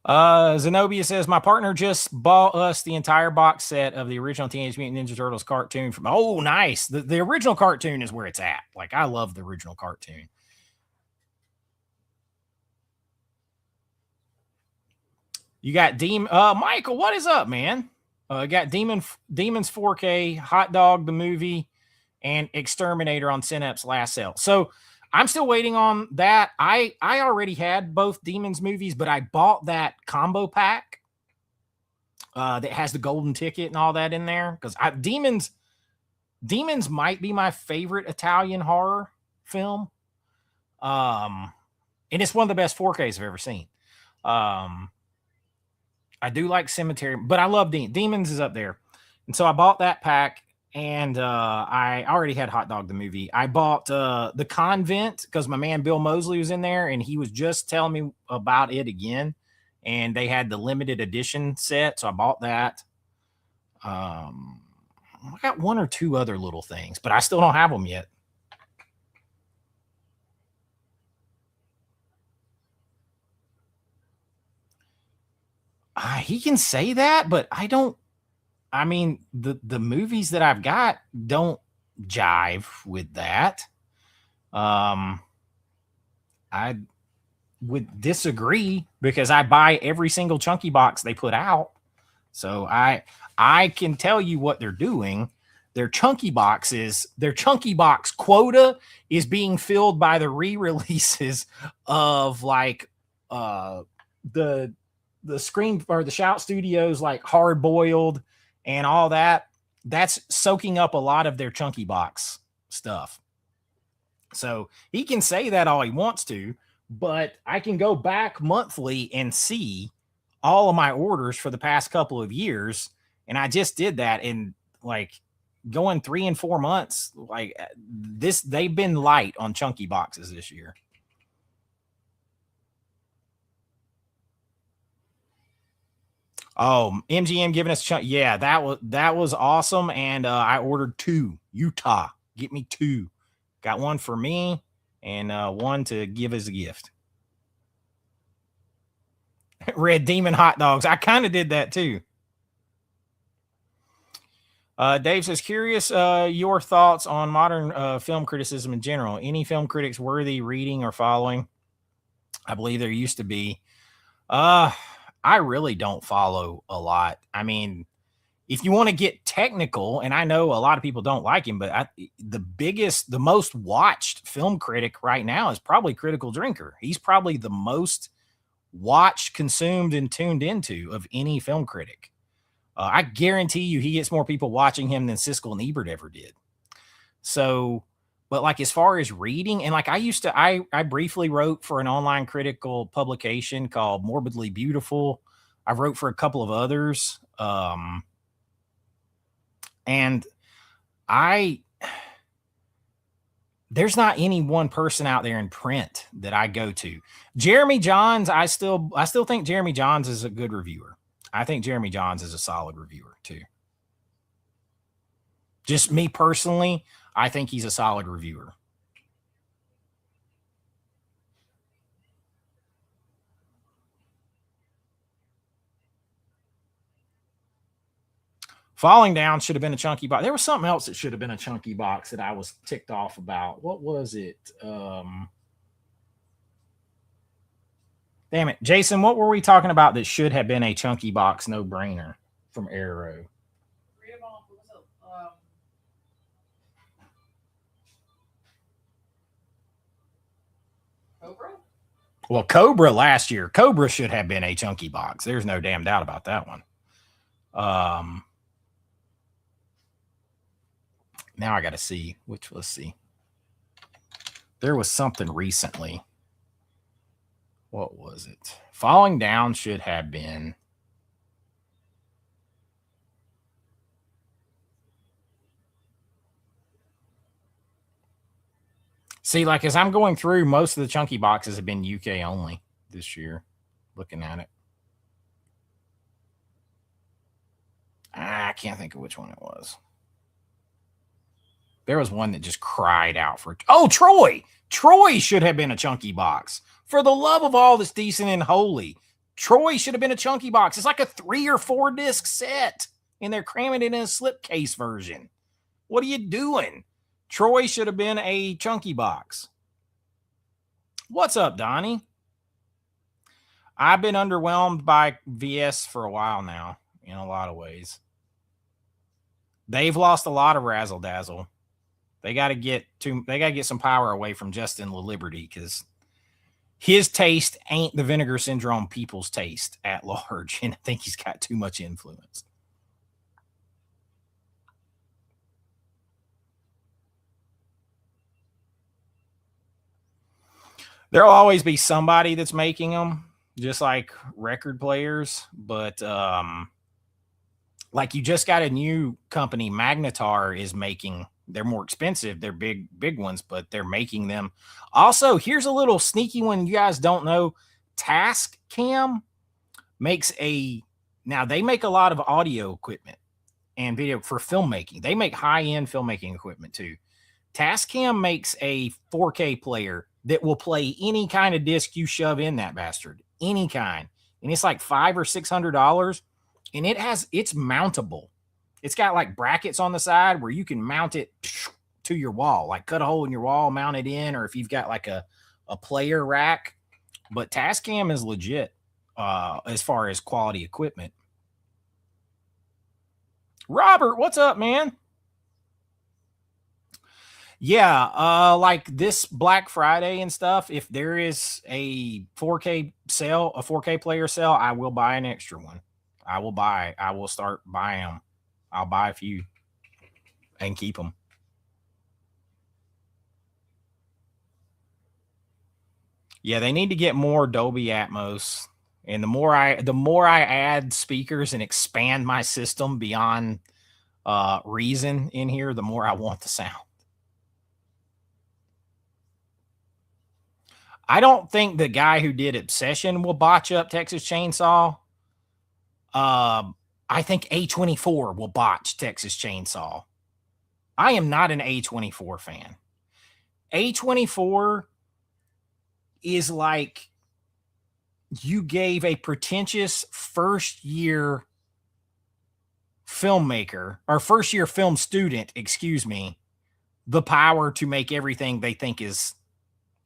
Zenobia says, my partner just bought us the entire box set of the original Teenage Mutant Ninja Turtles cartoon from, oh, nice. The original cartoon is where it's at. Like, I love the original cartoon. You got Michael, what is up, man? Got Demons 4K, Hot Dog the movie, and Exterminator on Synapse last sale. So I'm still waiting on that. I already had both Demons movies, but I bought that combo pack that has the golden ticket and all that in there, because Demons might be my favorite Italian horror film. And it's one of the best 4Ks I've ever seen. I do like Cemetery, but I love Demons is up there. And so I bought that pack, and I already had Hot Dog the movie. I bought The Convent because my man Bill Mosley was in there, and he was just telling me about it again. And they had the limited edition set, so I bought that. I got 1 or 2 other little things, but I still don't have them yet. He can say that, but I don't. I mean, the movies that I've got don't jive with that. I would disagree because I buy every single chunky box they put out. So I can tell you what they're doing. Their chunky box quota is being filled by the re-releases of like the Scream or the Shout Studios, like Hard Boiled and all that. That's soaking up a lot of their chunky box stuff. So he can say that all he wants to, but I can go back monthly and see all of my orders for the past couple of years. And I just did that in like going 3 and 4 months. Like this, they've been light on chunky boxes this year. Oh, MGM giving us chunk. Yeah, that was awesome. And I ordered 2 Utah. Get me 2. Got 1 for me and 1 to give as a gift. Red Demon hot dogs. I kind of did that too. Dave says, curious your thoughts on modern film criticism in general. Any film critics worthy reading or following? I believe there used to be. I really don't follow a lot. I mean, if you want to get technical, and I know a lot of people don't like him, but the most watched film critic right now is probably Critical Drinker. He's probably the most watched, consumed, and tuned into of any film critic. I guarantee you he gets more people watching him than Siskel and Ebert ever did. So, but like as far as reading, and like I briefly wrote for an online critical publication called Morbidly Beautiful. I wrote for a couple of others. And there's not any one person out there in print that I go to. Jeremy Johns, I still think Jeremy Johns is a good reviewer. I think Jeremy Johns is a solid reviewer too. Just me personally, I think he's a solid reviewer. Falling Down should have been a chunky box. There was something else that should have been a chunky box that I was ticked off about. What was it? Damn it. Jason, what were we talking about that should have been a chunky box no-brainer from Arrow? Well, Cobra last year, Cobra should have been a chunky box. There's no damn doubt about that one. Now I got to see which. Let's see. There was something recently. What was it? Falling Down should have been. See, like as I'm going through, most of the chunky boxes have been UK only this year. Looking at it. I can't think of which one it was. There was one that just cried out for. Oh, Troy! Troy should have been a chunky box. For the love of all that's decent and holy, Troy should have been a chunky box. It's like a 3 or 4 disc set, and they're cramming it in a slipcase version. What are you doing? Troy should have been a chunky box. What's up, Donnie? I've been underwhelmed by VS for a while now, in a lot of ways. They've lost a lot of razzle dazzle. They got to get some power away from Justin LaLiberty, because his taste ain't the Vinegar Syndrome people's taste at large, and I think he's got too much influence. There'll always be somebody that's making them, just like record players, but like you just got a new company, Magnetar is making. They're more expensive. They're big ones, but they're making them. Also, here's a little sneaky one you guys don't know. Tascam makes now they make a lot of audio equipment and video for filmmaking. They make high-end filmmaking equipment too. Tascam makes a 4K player that will play any kind of disc you shove in that bastard, any kind. And it's like $500 or $600, and it's mountable. It's got like brackets on the side where you can mount it to your wall, like cut a hole in your wall, mount it in, or if you've got like a player rack. But Tascam is legit as far as quality equipment. Robert, what's up, man? Yeah, like this Black Friday and stuff, if there is a 4K sale, a 4K player sale, I will buy an extra one. I will start buying them. I'll buy a few and keep them. Yeah, they need to get more Dolby Atmos. And the more I add speakers and expand my system beyond reason in here, the more I want the sound. I don't think the guy who did Obsession will botch up Texas Chainsaw. I think A24 will botch Texas Chainsaw. I am not an A24 fan. A24 is like you gave a pretentious first-year filmmaker or first-year film student, excuse me, the power to make everything they think is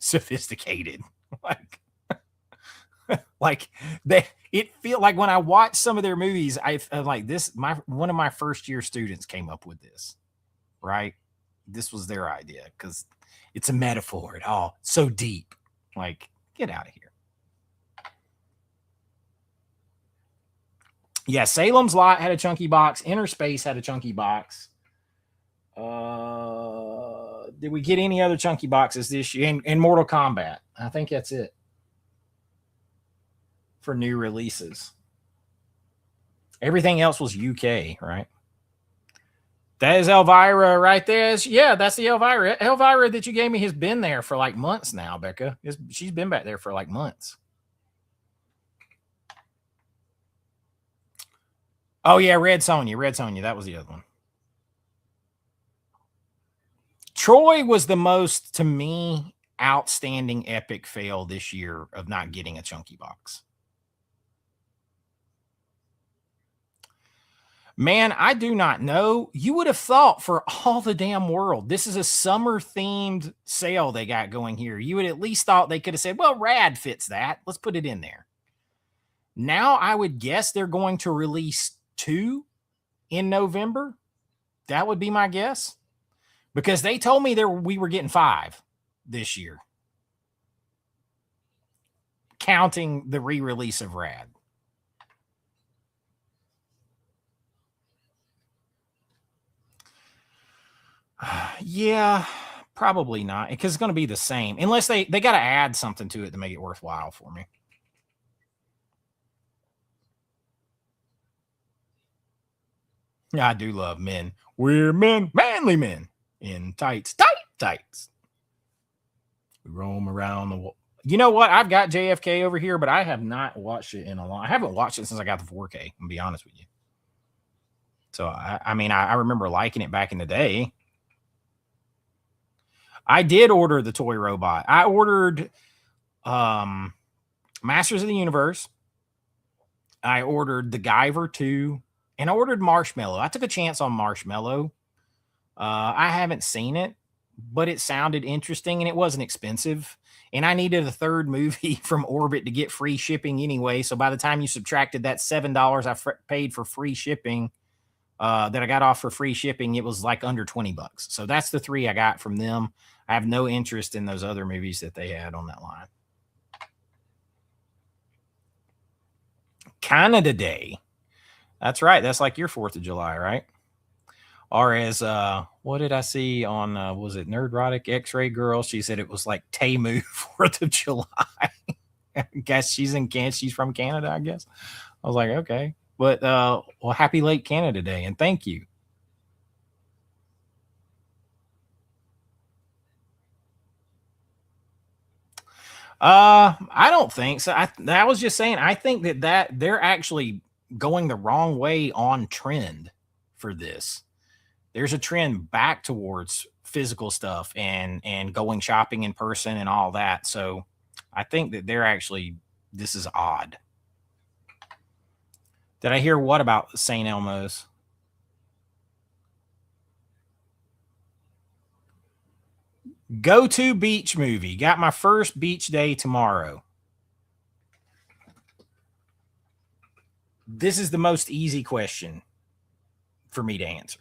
sophisticated. Like it feel like when I watch some of their movies, I'm like this. One of my first year students came up with this, right? This was their idea because it's a metaphor. It all so deep. Like, get out of here. Yeah, Salem's Lot had a chunky box. Inner Space had a chunky box. Did we get any other chunky boxes this year? In Mortal Kombat, I think that's it for new releases. Everything else was UK, right? That is Elvira right there. Yeah, that's the Elvira. Elvira that you gave me has been there for like months now, Becca. She's been back there for like months. Oh, yeah, Red Sonja. That was the other one. Troy was the most, to me, outstanding epic fail this year of not getting a chunky box. Man, I do not know. You would have thought for all the damn world, this is a summer-themed sale they got going here. You would at least thought they could have said, well, Rad fits that. Let's put it in there. Now I would guess they're going to release 2 in November. That would be my guess. Because they told me we were getting 5 this year. counting the re-release of Rad. Yeah, probably not, because it's going to be the same unless they got to add something to it to make it worthwhile for me. Yeah, I do love men. We're men, manly men in tights, tights. We roam around the world. You know what? I've got JFK over here, but I have not watched it in a long. I haven't watched it since I got the 4K. I'm be honest with you. So I mean, I remember liking it back in the day. I did order the toy robot. I ordered Masters of the Universe. I ordered the Guyver 2, and I ordered Marshmallow. I took a chance on Marshmallow. I haven't seen it, but it sounded interesting and it wasn't expensive. And I needed a third movie from Orbit to get free shipping anyway. So by the time you subtracted that $7 I paid for free shipping, that I got off for free shipping, it was like under 20 bucks. So that's the 3 I got from them. I have no interest in those other movies that they had on that line. Canada Day. That's right. That's like your 4th of July, right? Or as what did I see on was it Nerdrotic X-Ray Girl? She said it was like Temu 4th of July. I guess she's from Canada, I guess. I was like, okay. But well, happy late Canada Day, and thank you. I don't think so. I was just saying, I think that they're actually going the wrong way on trend for this. There's a trend back towards physical stuff and going shopping in person and all that. So I think that they're actually, this is odd. Did I hear what about St. Elmo's? Go to beach movie. Got my first beach day tomorrow. This is the most easy question for me to answer.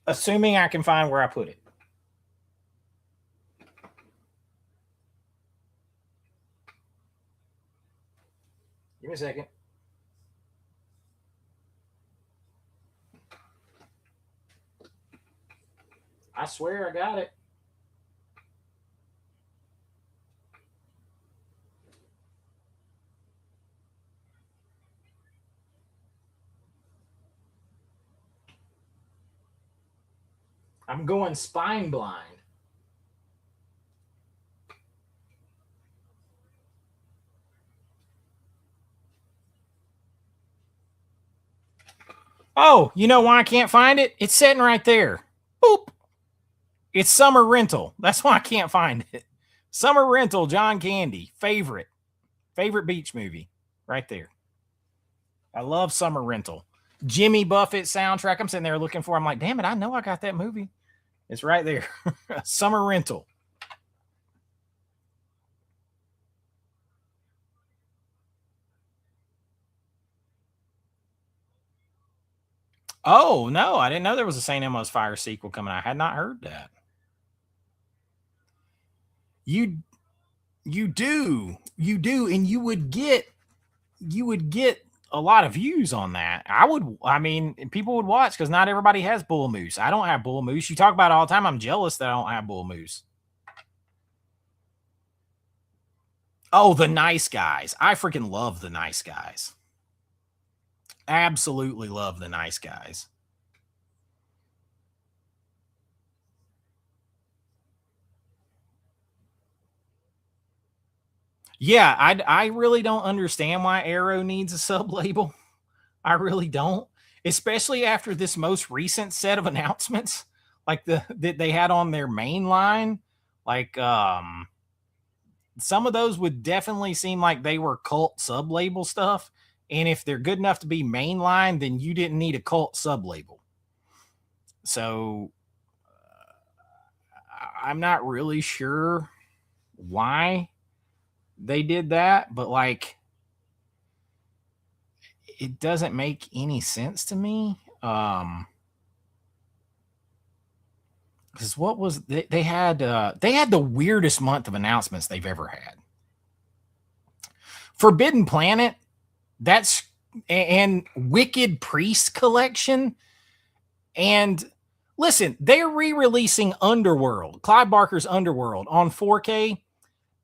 Assuming I can find where I put it. Give me a second. I swear I got it. I'm going spine blind. Oh, you know why I can't find it? It's sitting right there. Boop. It's Summer Rental. That's why I can't find it. Summer Rental, John Candy. Favorite beach movie. Right there. I love Summer Rental. Jimmy Buffett soundtrack. I'm sitting there looking for. I'm like, damn it, I know I got that movie. It's right there. Summer Rental. Oh, no, I didn't know there was a St. Elmo's Fire sequel coming. I had not heard that. You do, and you would get a lot of views on that. I mean, people would watch because not everybody has bull moose. I don't have bull moose. You talk about it all the time. I'm jealous that I don't have bull moose. Oh, The Nice Guys. I freaking love The Nice Guys. Absolutely love The Nice Guys. Yeah, I really don't understand why Arrow needs a sub label. I really don't, especially after this most recent set of announcements, like that they had on their main line. Like some of those would definitely seem like they were cult sub label stuff. And if they're good enough to be mainline, then you didn't need a cult sub label. So I'm not really sure why they did that, but like it doesn't make any sense to me. Because what was they had the weirdest month of announcements they've ever had. Forbidden Planet, that's and Wicked Priest Collection. And listen, they're re-releasing Underworld, Clive Barker's Underworld on 4K.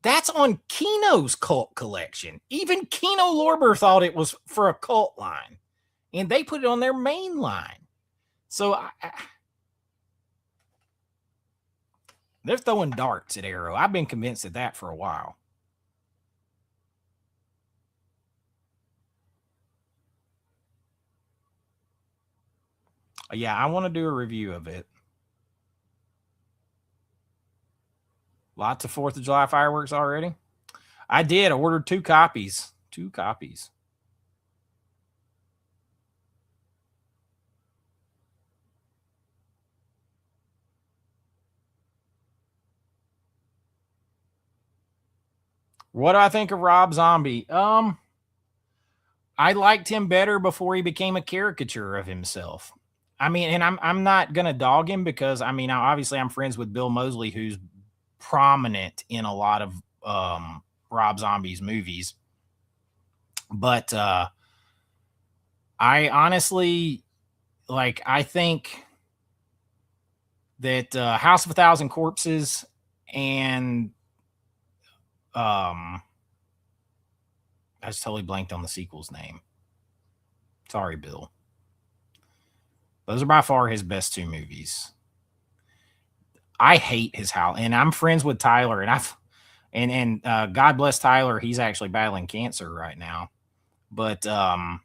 That's on Kino's cult collection. Even Kino Lorber thought it was for a cult line, and they put it on their main line. So they're throwing darts at Arrow. I've been convinced of that for a while. Yeah, I want to do a review of it. Lots of 4th of July fireworks already. I did. I ordered 2 copies. 2 copies. What do I think of Rob Zombie? I liked him better before he became a caricature of himself. I mean, and I'm not gonna dog him because I mean, obviously I'm friends with Bill Moseley, who's prominent in a lot of Rob Zombie's movies. But I honestly like I think that House of a Thousand Corpses and I just totally blanked on the sequel's name. Sorry, Bill. Those are by far his best 2 movies. I hate his house, and I'm friends with Tyler, and God bless Tyler. He's actually battling cancer right now, but and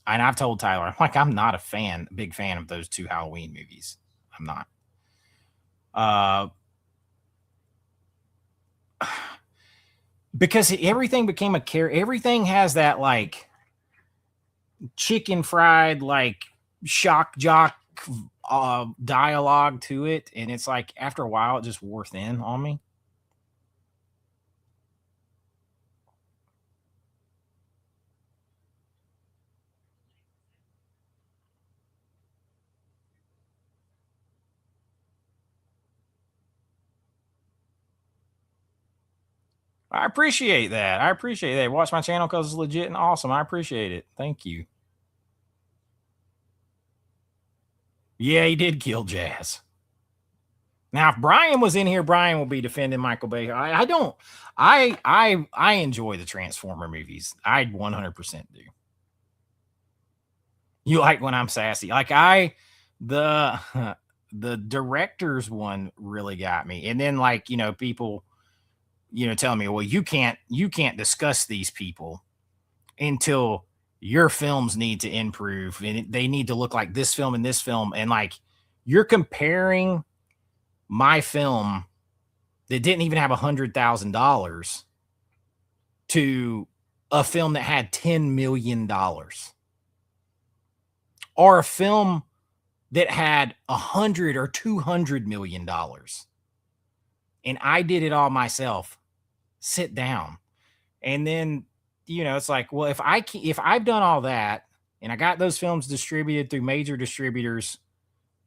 I've told Tyler, I'm not a big fan of those 2 Halloween movies. I'm not. Because everything became a everything has that like chicken fried like shock jock dialogue to it, and it's like after a while it just wore thin on me. I appreciate that. I appreciate that. Watch my channel because it's legit and awesome. I appreciate it. Thank you. Yeah, he did kill Jazz. Now, if Brian was in here, Brian will be defending Michael Bay. I don't. I enjoy the Transformer movies. I 100% do. You like when I'm sassy? Like the the director's one really got me, and then like people telling me, well, you can't discuss these people until your films need to improve and they need to look like this film and this film, and like you're comparing my film that didn't even have $100,000 to a film that had $10 million or a film that had $100 or $200 million. And I did it all myself. Sit down. And then, it's like, well, if I've done all that and I got those films distributed through major distributors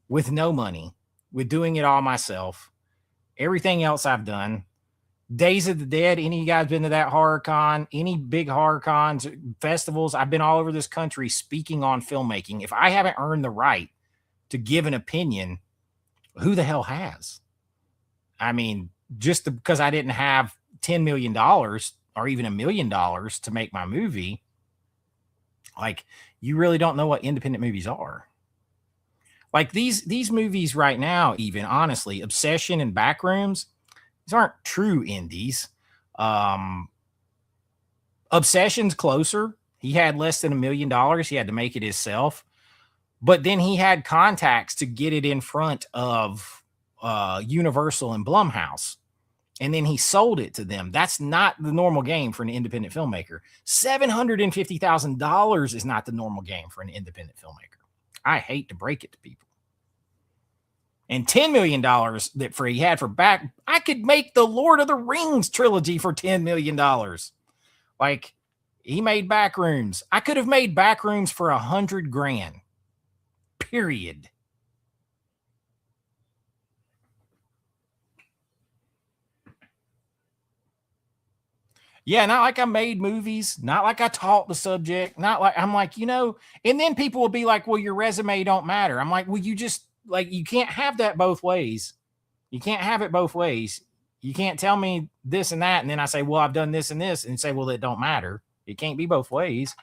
with no money, with doing it all myself, everything else I've done, Days of the Dead, any of you guys been to that horror con, any big horror cons, festivals? I've been all over this country speaking on filmmaking. If I haven't earned the right to give an opinion, who the hell has? I mean, just because I didn't have $10 million or even $1 million to make my movie, like you really don't know what independent movies are. Like these movies right now, even honestly, Obsession and Backrooms, these aren't true indies. Obsession's closer. He had less than $1 million. He had to make it himself, but then he had contacts to get it in front of Universal and Blumhouse, and then he sold it to them. That's not the normal game for an independent filmmaker. $750,000 is not the normal game for an independent filmmaker. I hate to break it to people. And $10 million that he had for back, I could make the Lord of the Rings trilogy for $10 million. Like he made Backrooms. I could have made Backrooms for $100,000. Period. Yeah, not like I made movies, not like I taught the subject, not like I'm like, and then people will be like, well, your resume don't matter. I'm like, well, you just like you can't have that both ways. You can't have it both ways. You can't tell me this and that, and then I say, well, I've done this and this, and say, well, it don't matter. It can't be both ways.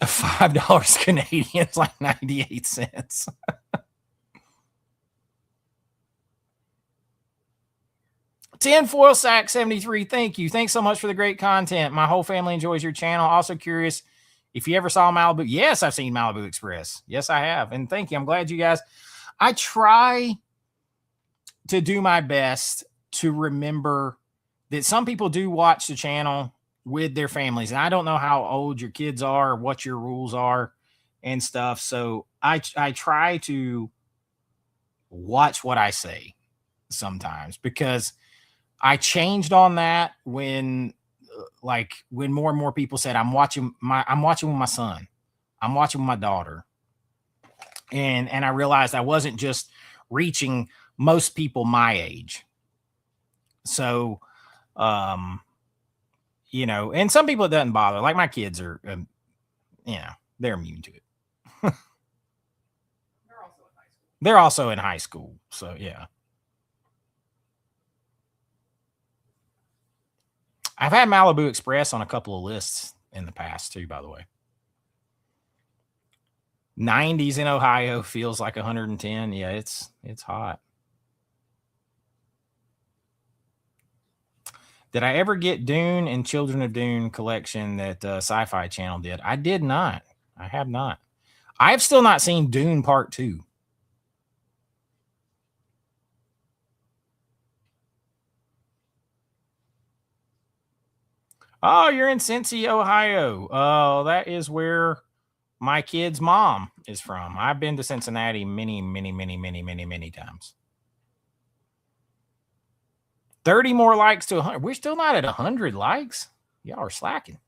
$5 Canadian is like 98 cents. Tinfoil Sack 73, thank you. Thanks so much for the great content. My whole family enjoys your channel. Also curious if you ever saw Malibu. Yes, I've seen Malibu Express. Yes, I have. And thank you. I'm glad you guys. I try to do my best to remember that some people do watch the channel with their families. And I don't know how old your kids are, or what your rules are and stuff. So I try to watch what I say sometimes, because I changed on that when when more and more people said, I'm watching with my son, I'm watching with my daughter. And I realized I wasn't just reaching most people my age. So, and some people it doesn't bother. Like my kids are, they're immune to it. They're also in high school. So, yeah. I've had Malibu Express on a couple of lists in the past too, by the way. 90s in Ohio feels like 110. Yeah, it's hot. Did I ever get Dune and Children of Dune collection that Sci-Fi Channel did? I did not. I have not. I have still not seen Dune Part 2. Oh, you're in Cincy, Ohio. Oh, that is where my kid's mom is from. I've been to Cincinnati many, many, many, many, many, many times. 30 more likes to 100. We're still not at 100 likes. Y'all are slacking.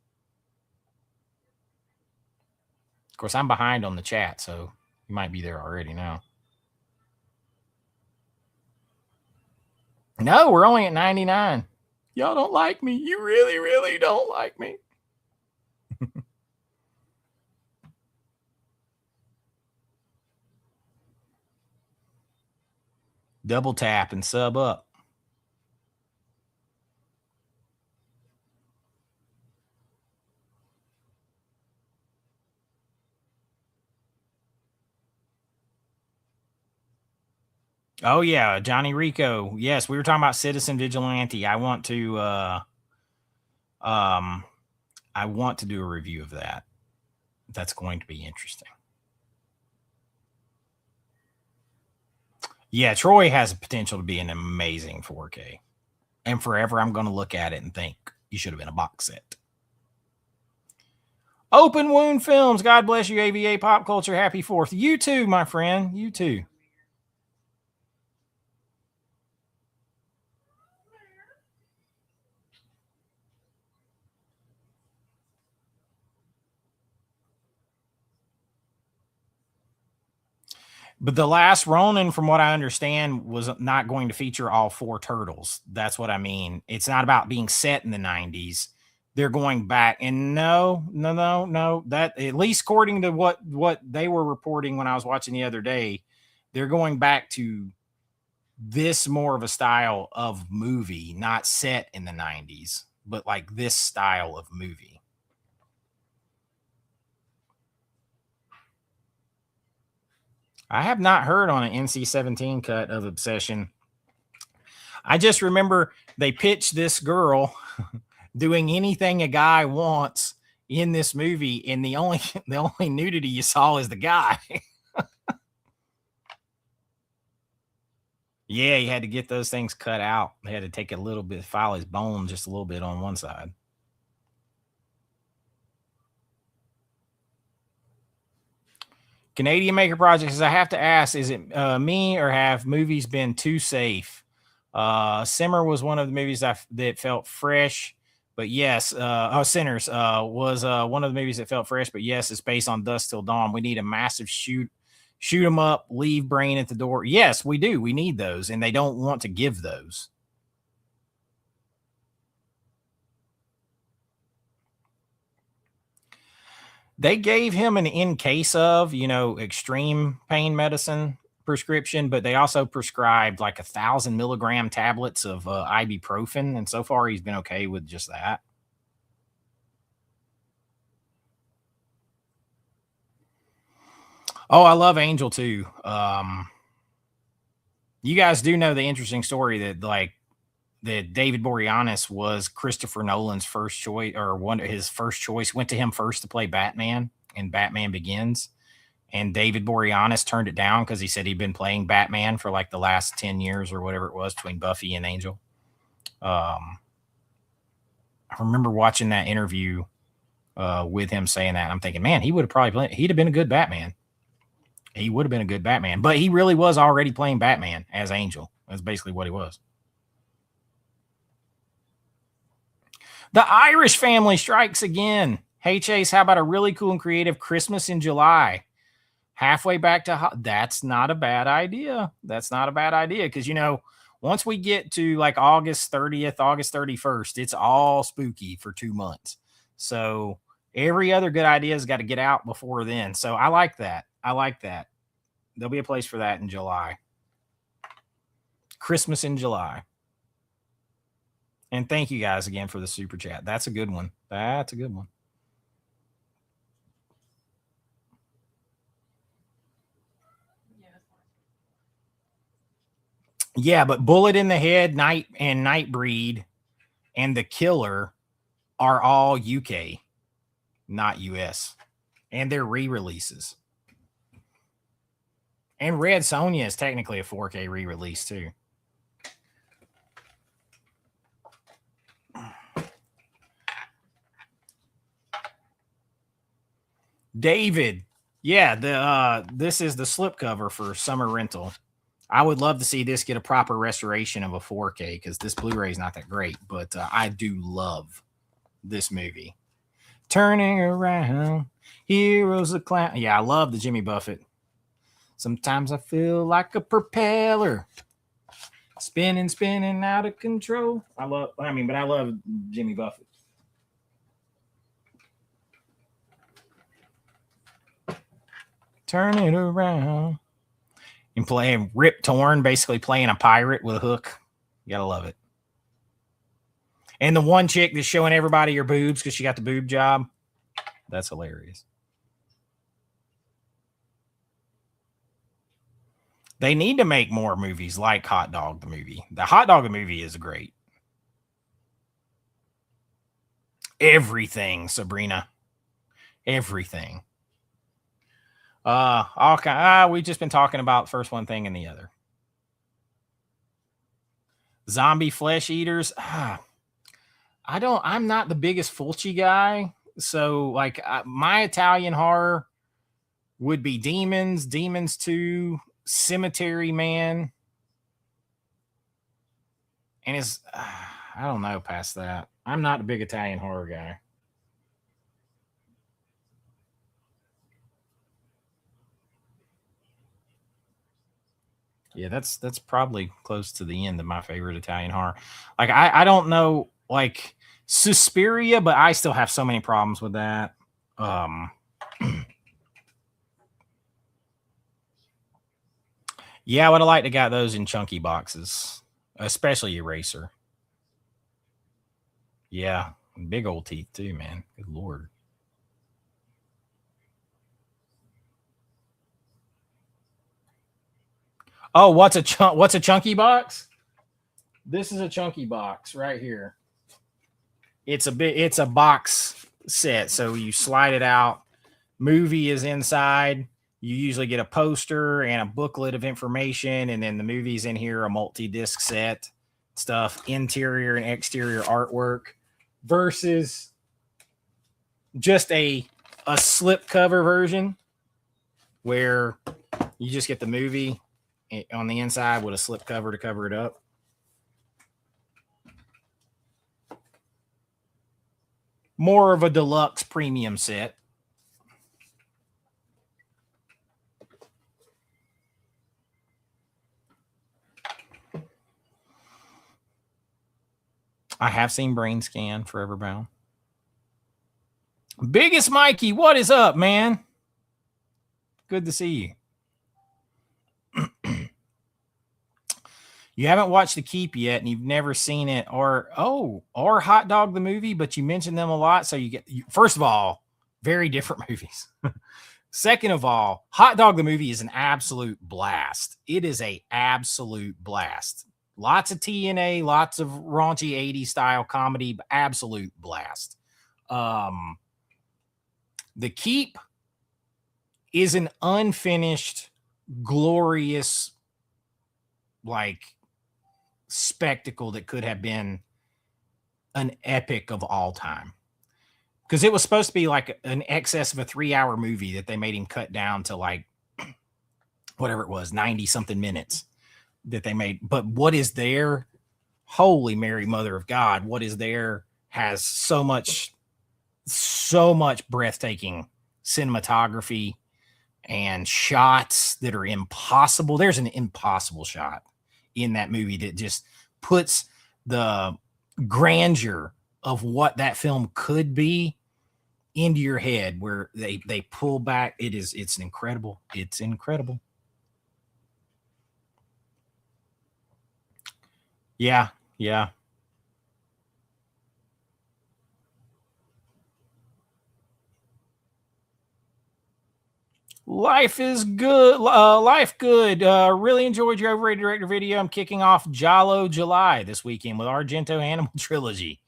Of course, I'm behind on the chat, so you might be there already now. No, we're only at 99. Y'all don't like me. You really, really don't like me. Double tap and sub up. Oh yeah, Johnny Rico. Yes, we were talking about Citizen Vigilante. I want to do a review of that. That's going to be interesting. Yeah, Troy has the potential to be an amazing 4K. And forever I'm going to look at it and think you should have been a box set. Open Wound Films. God bless you, AVA Pop Culture. Happy 4th. You too, my friend. You too. But the last Ronin, from what I understand, was not going to feature all 4 turtles. That's what I mean. It's not about being set in the 90s. They're going back, and no. That, at least according to what they were reporting when I was watching the other day, they're going back to this more of a style of movie, not set in the 90s, but like this style of movie. I have not heard on an NC-17 cut of Obsession. I just remember they pitched this girl doing anything a guy wants in this movie, and the only nudity you saw is the guy. Yeah, he had to get those things cut out. They had to take a little bit, file his bone just a little bit on one side. Canadian Maker Project says, I have to ask, is it me, or have movies been too safe? Simmer was one of the movies that felt fresh, but yes, Sinners was one of the movies that felt fresh, but yes, it's based on Dusk Till Dawn. We need a massive shoot them up, leave brain at the door. Yes, we do. We need those, and they don't want to give those. They gave him an in case of, extreme pain medicine prescription, but they also prescribed like 1,000 milligram tablets of ibuprofen. And so far, he's been okay with just that. Oh, I love Angel too. You guys do know the interesting story that David Boreanaz was Christopher Nolan's first choice, or one of his first choice, went to him first to play Batman in Batman Begins. And David Boreanaz turned it down because he said he'd been playing Batman for like the last 10 years or whatever it was between Buffy and Angel. I remember watching that interview with him saying that. I'm thinking, man, he would have probably played, he'd have been a good Batman. He would have been a good Batman, but he really was already playing Batman as Angel. That's basically what he was. The Irish family strikes again. Hey, Chase, how about a really cool and creative Christmas in July? Halfway back to that's not a bad idea. That's not a bad idea because, once we get to like August 30th, August 31st, it's all spooky for 2 months. So every other good idea has got to get out before then. So I like that. I like that. There'll be a place for that in July. Christmas in July. And thank you guys again for the super chat. That's a good one. That's a good one. Yeah, but Bullet in the Head, Night and Nightbreed, and The Killer are all UK, not US. And they're re-releases. And Red Sonja is technically a 4K re-release too. David, yeah, this is the slipcover for Summer Rental. I would love to see this get a proper restoration of a 4K because this Blu-ray is not that great, but I do love this movie. Turning around, heroes of clown. Yeah, I love the Jimmy Buffett. Sometimes I feel like a propeller, spinning out of control. I love Jimmy Buffett. Turn it around. And playing Rip Torn, basically playing a pirate with a hook. You gotta love it. And the one chick that's showing everybody her boobs because she got the boob job. That's hilarious. They need to make more movies like Hot Dog the movie. The Hot Dog the movie is great. Everything, Sabrina. Everything. We've just been talking about first one thing and the other. Zombie flesh eaters. I'm not the biggest Fulci guy. So like my Italian horror would be Demons, Demons 2, Cemetery Man. And it's, I don't know past that. I'm not a big Italian horror guy. Yeah, that's probably close to the end of my favorite Italian horror. Like I don't know like Suspiria, but I still have so many problems with that. Yeah, I would have liked to got those in chunky boxes, especially Eraser. Yeah, big old teeth too, man. Good lord. Oh, what's a chunky box? This is a chunky box right here. It's a box set, so you slide it out. Movie is inside. You usually get a poster and a booklet of information, and then the movie's in here, a multi-disc set, stuff, interior and exterior artwork, versus just a slip cover version where you just get the movie on the inside with a slip cover to cover it up. More of a deluxe premium set. I have seen Brain Scan, Forever Bound. Biggest Mikey, what is up, man? Good to see you. You haven't watched The Keep yet, and you've never seen it, or Hot Dog the movie, but you mentioned them a lot. So first of all, very different movies. Second of all, Hot Dog the movie is an absolute blast. It is a absolute blast. Lots of TNA, lots of raunchy 80s style comedy, absolute blast. The Keep is an unfinished, glorious, like, spectacle that could have been an epic of all time, because it was supposed to be like an excess of a 3-hour movie that they made him cut down to like whatever it was, 90 something minutes that they made. But what is there, holy Mary, Mother of God, what is there has so much breathtaking cinematography and shots that are impossible. There's an impossible shot in that movie that just puts the grandeur of what that film could be into your head, where they pull back. It's incredible. It's incredible. Yeah. Life is good. Life good. Really enjoyed your overrated director video. I'm kicking off Jalo July this weekend with Argento Animal Trilogy.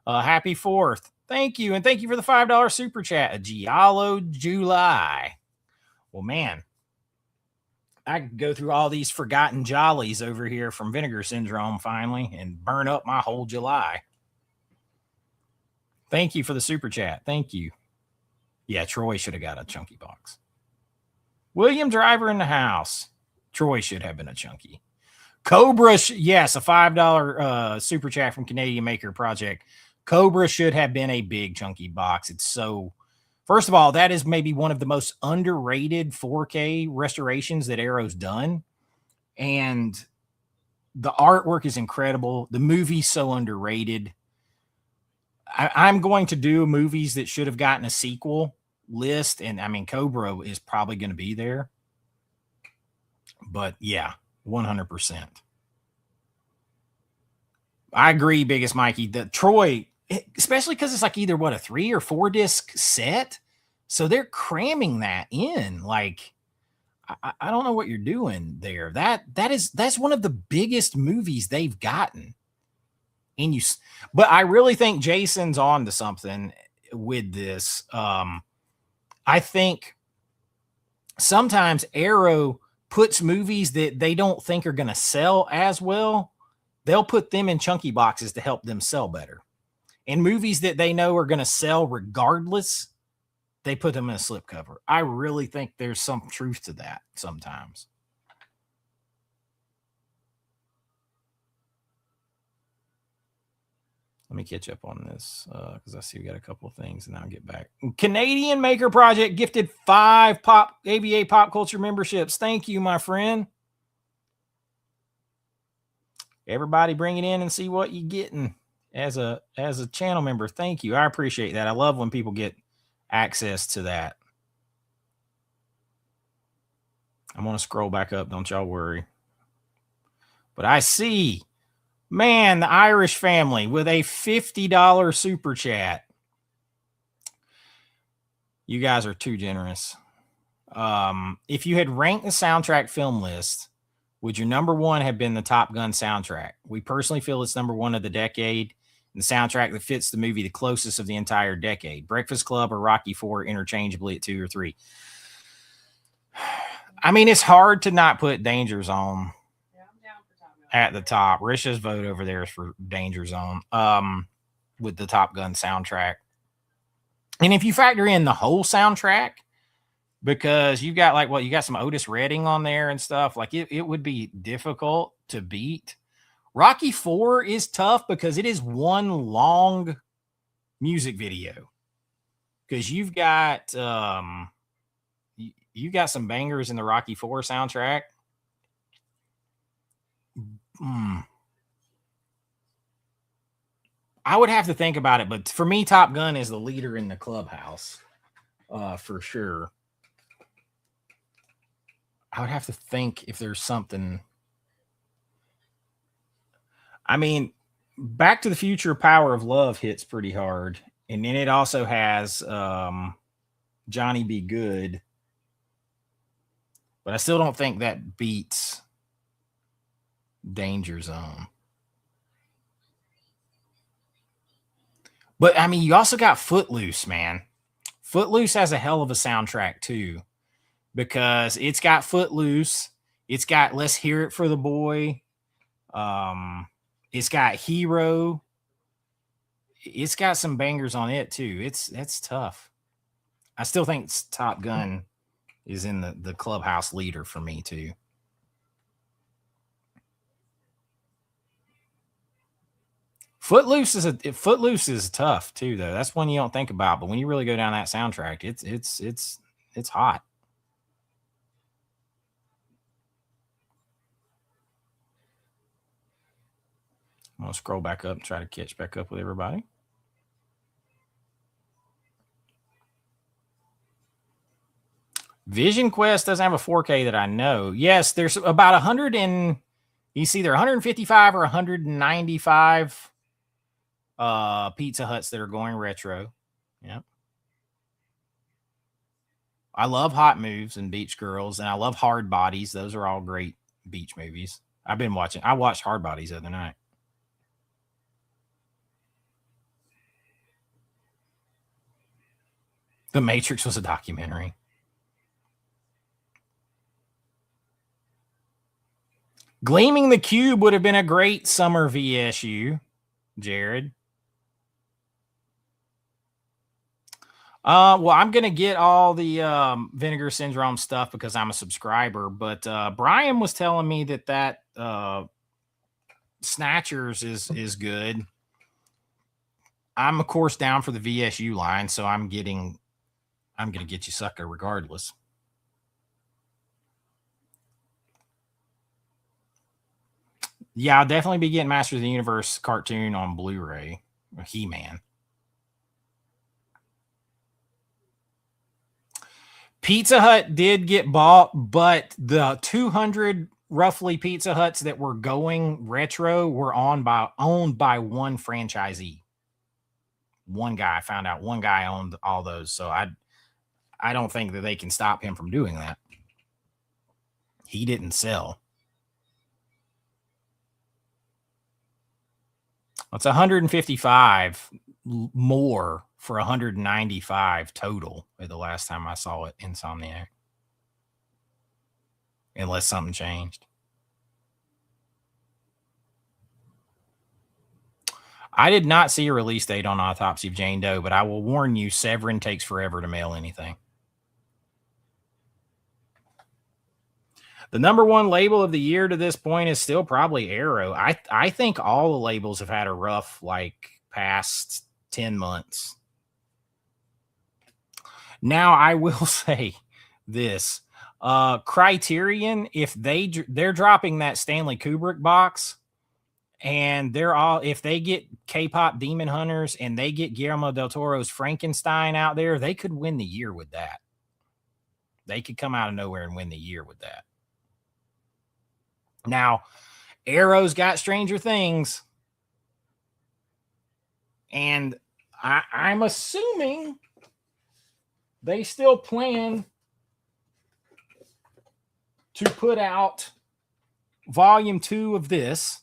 Happy 4th. Thank you. And thank you for the $5 super chat. Giallo July. Well, man, I could go through all these forgotten jollies over here from Vinegar Syndrome finally and burn up my whole July. Thank you for the super chat. Thank you. Yeah, Troy should have got a chunky box. William Driver in the house. Troy should have been a chunky. Cobra, yes, a $5 super chat from Canadian Maker Project. Cobra should have been a big chunky box. It's so, first of all, that is maybe one of the most underrated 4K restorations that Arrow's done. And the artwork is incredible. The movie's so underrated. I'm going to do movies that should have gotten a sequel list, and I mean Cobra is probably going to be there, but yeah, 100%. I agree, Biggest Mikey. The Troy, especially because it's like either a 3 or 4 disc set, so they're cramming that in. Like, I don't know what you're doing there. That's one of the biggest movies they've gotten. But I really think Jason's on to something with this. I think sometimes Arrow puts movies that they don't think are going to sell as well. They'll put them in chunky boxes to help them sell better. And movies that they know are going to sell regardless, they put them in a slipcover. I really think there's some truth to that sometimes. Let me catch up on this because I see we got a couple of things and I'll get back. Canadian Maker Project gifted 5 AVA Pop Culture memberships. Thank you, my friend. Everybody bring it in and see what you're getting as a channel member. Thank you. I appreciate that. I love when people get access to that. I'm going to scroll back up. Don't y'all worry. But I see, man, the Irish family with a $50 super chat. You guys are too generous. If you had ranked the soundtrack film list, would your number 1 have been the Top Gun soundtrack? We personally feel it's number 1 of the decade, and the soundtrack that fits the movie the closest of the entire decade. Breakfast Club or Rocky IV interchangeably at 2 or 3. I mean, it's hard to not put Danger Zone at the top. Risha's vote over there is for Danger Zone with the Top Gun soundtrack. And if you factor in the whole soundtrack, because you got you got some Otis Redding on there and stuff, like it would be difficult to beat. Rocky IV is tough because it is one long music video. Because you've got you got some bangers in the Rocky IV soundtrack. I would have to think about it, but for me, Top Gun is the leader in the clubhouse, for sure. I would have to think if there's something. I mean, Back to the Future Power of Love hits pretty hard. And then it also has Johnny Be Good. But I still don't think that beats Danger Zone. But I mean, you also got Footloose, man. Footloose has a hell of a soundtrack too, because it's got Footloose, it's got Let's Hear It for the Boy, it's got Hero, it's got some bangers on it too. It's tough. I still think Top Gun is in the clubhouse leader for me too. Footloose is tough too, though. That's one you don't think about, but when you really go down that soundtrack, it's hot. I'm gonna scroll back up and try to catch back up with everybody. Vision Quest doesn't have a 4K that I know. Yes, there's about 100 and you see there 155 or 195 Pizza Huts that are going retro. Yep. I love Hot Moves and Beach Girls, and I love Hard Bodies. Those are all great beach movies. I watched Hard Bodies the other night. The Matrix was a documentary. Gleaming the Cube would have been a great summer VSU, Jared. Well, I'm gonna get all the Vinegar Syndrome stuff because I'm a subscriber. But Brian was telling me that Snatchers is good. I'm of course down for the VSU line, so I'm gonna get you sucker regardless. Yeah, I'll definitely be getting Masters of the Universe cartoon on Blu-ray. He-Man. Pizza Hut did get bought, but the 200 roughly Pizza Huts that were going retro were owned by one franchisee. One guy. I found out one guy owned all those, so I don't think that they can stop him from doing that. He didn't sell. It's 155 more for 195 total at the last time I saw it, Insomniac. Unless something changed. I did not see a release date on Autopsy of Jane Doe, but I will warn you, Severin takes forever to mail anything. The number one label of the year to this point is still probably Arrow. I think all the labels have had a rough, past 10 months. Now, I will say this. Criterion, if they're dropping that Stanley Kubrick box, and if they get K-pop Demon Hunters and they get Guillermo del Toro's Frankenstein out there, they could win the year with that. They could come out of nowhere and win the year with that. Now, Arrow's got Stranger Things, and I'm assuming they still plan to put out volume 2 of this.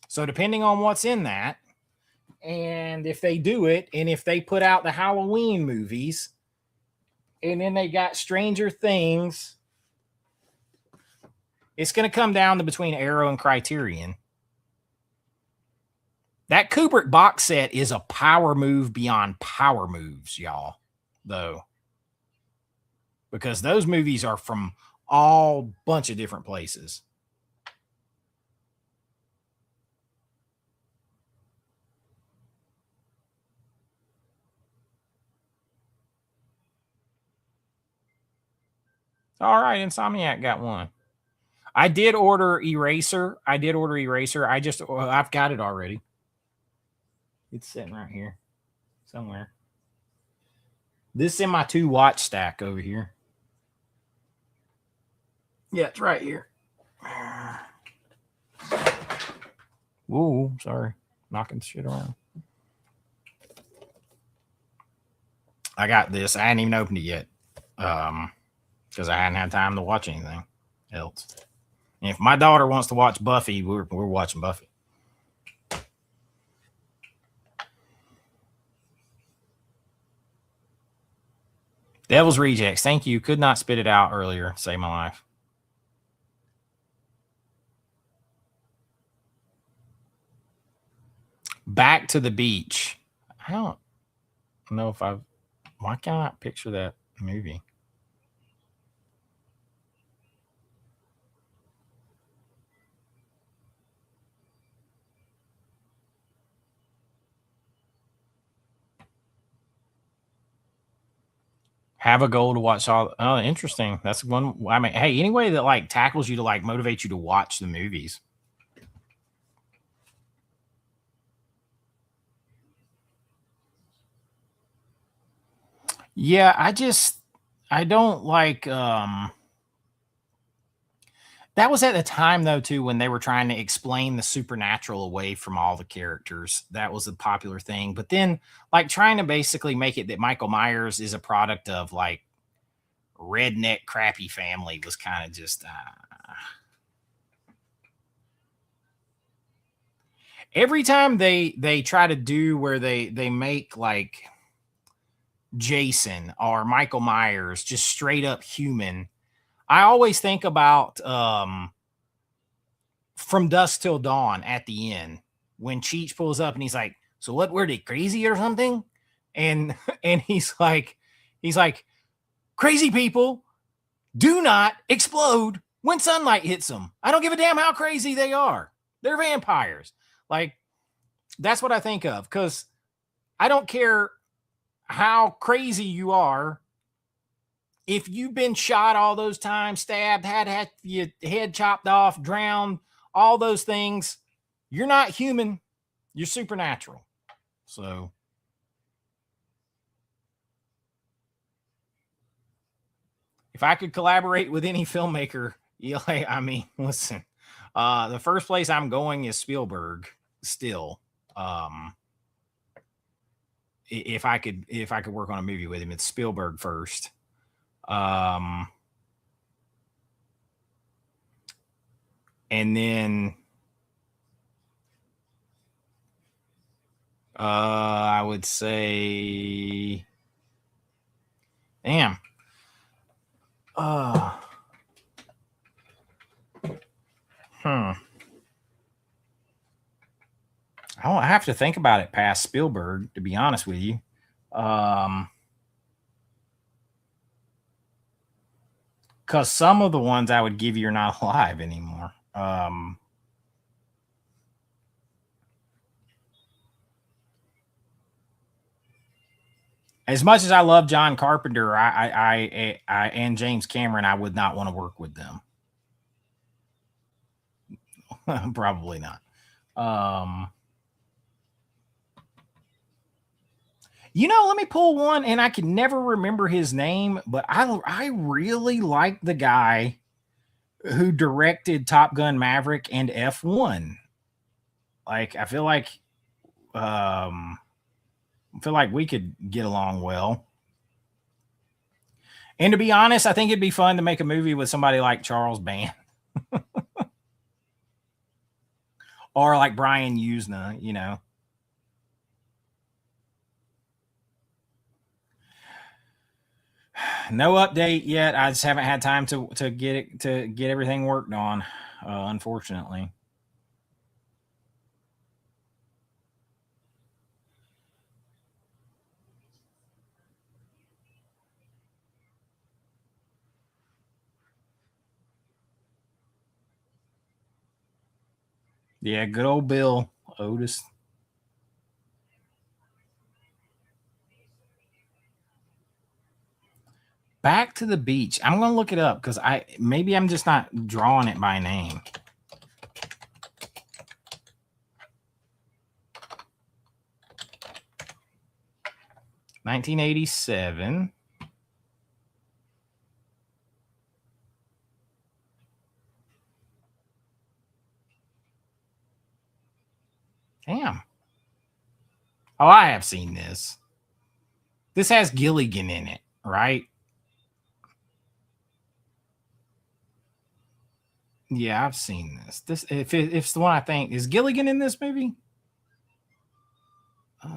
So depending on what's in that, and if they do it, and if they put out the Halloween movies, and then they got Stranger Things, it's going to come down to between Arrow and Criterion. That Kubrick box set is a power move beyond power moves, y'all, though. Because those movies are from all bunch of different places. All right, Insomniac got one. I did order Eraser. I've got it already. It's sitting right here somewhere. This is in my 2 watch stack over here. Yeah, it's right here. Whoa, sorry. Knocking shit around. I got this. I hadn't even opened it yet. Because I hadn't had time to watch anything else. And if my daughter wants to watch Buffy, we're watching Buffy. Devil's Rejects. Thank you. Could not spit it out earlier. Save my life. Back to the Beach. I don't know if I've... Why can't I picture that movie? Have a goal to watch all. Oh, interesting. That's one. I mean, hey, anyway that like tackles you to like motivate you to watch the movies. Yeah, I don't like that was at the time though too when they were trying to explain the supernatural away from all the characters. That was a popular thing. But then like trying to basically make it that Michael Myers is a product of like redneck crappy family was kind of just every time they try to do where they make like Jason or Michael Myers just straight up human. I always think about From Dusk Till Dawn at the end when Cheech pulls up and he's like, "So what? Were they crazy or something?" And he's like, "Crazy people do not explode when sunlight hits them. I don't give a damn how crazy they are. They're vampires." Like that's what I think of because I don't care how crazy you are. If you've been shot all those times, stabbed, had your head chopped off, drowned, all those things, you're not human. You're supernatural. So if I could collaborate with any filmmaker, I mean, listen, the first place I'm going is Spielberg still. If I could work on a movie with him, it's Spielberg first. And then I would say, damn. I don't have to think about it past Spielberg, to be honest with you. Because some of the ones I would give you are not alive anymore. As much as I love John Carpenter, I and James Cameron, I would not want to work with them. Probably not. You know, let me pull one, and I can never remember his name, but I really like the guy who directed Top Gun Maverick and F1. Like, I feel like we could get along well. And to be honest, I think it'd be fun to make a movie with somebody like Charles Band or like Brian Usna, you know. No update yet. I just haven't had time to get everything worked on, unfortunately. Yeah, good old Bill Otis. Back to the Beach. I'm gonna look it up because maybe I'm just not drawing it by name. 1987. Damn. Oh, I have seen this. This has Gilligan in it, right? Yeah, I've seen this. If it's the one I think, is Gilligan in this movie? Or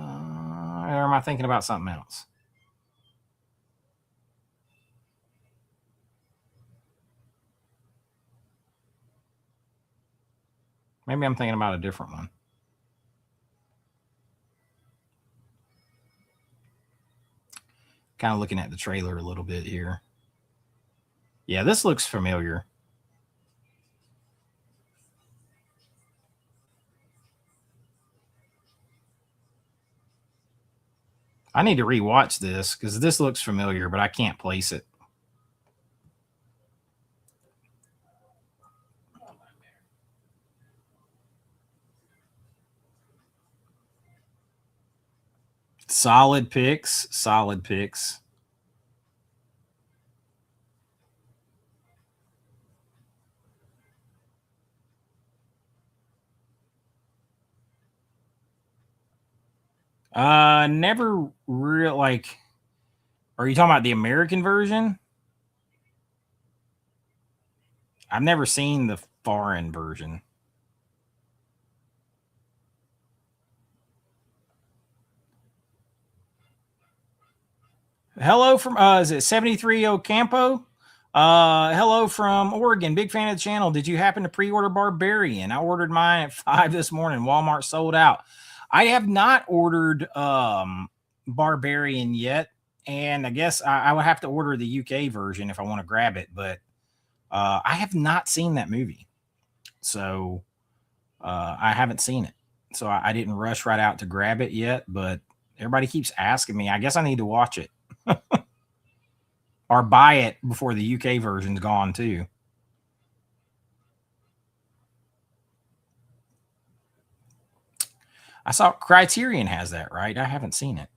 am I thinking about something else? Maybe I'm thinking about a different one. Kind of looking at the trailer a little bit here. Yeah, this looks familiar. I need to rewatch this because this looks familiar, but I can't place it. Solid picks. Solid picks. Never real like. Are you talking about the American version? I've never seen the foreign version. Hello from is it 73 Ocampo? Hello from Oregon. Big fan of the channel. Did you happen to pre-order Barbarian? I ordered mine at 5 this morning. Walmart sold out. I have not ordered Barbarian yet, and I guess I would have to order the UK version if I want to grab it, but I have not seen that movie. So I haven't seen it. So I didn't rush right out to grab it yet, but everybody keeps asking me. I guess I need to watch it. Or buy it before the UK version's gone too. I saw Criterion has that, right? I haven't seen it.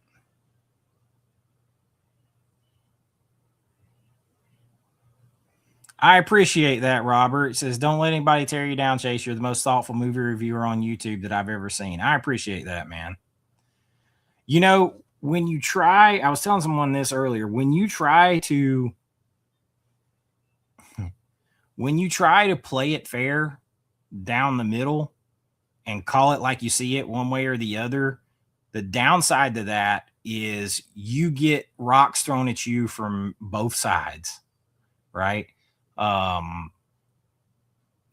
I appreciate that, Robert. It says, don't let anybody tear you down, Chase. You're the most thoughtful movie reviewer on YouTube that I've ever seen. I appreciate that, man. You know, when you try, I was telling someone this earlier, when you try to play it fair down the middle and call it like you see it one way or the other, the downside to that is you get rocks thrown at you from both sides, right?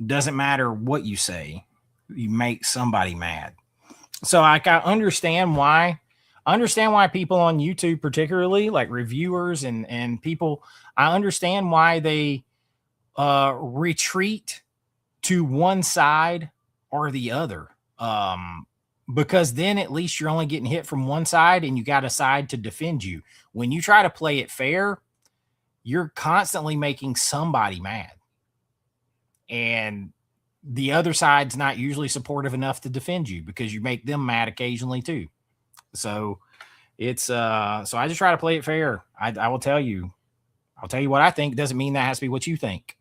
Doesn't matter what you say, you make somebody mad. So I understand why people on YouTube, particularly like reviewers and people, I understand why they retreat to one side or the other. Because then at least you're only getting hit from one side and you got a side to defend you. When you try to play it fair, you're constantly making somebody mad. And the other side's not usually supportive enough to defend you because you make them mad occasionally too. So it's so I just try to play it fair. I will tell you, I'll tell you what I think. Doesn't mean that has to be what you think.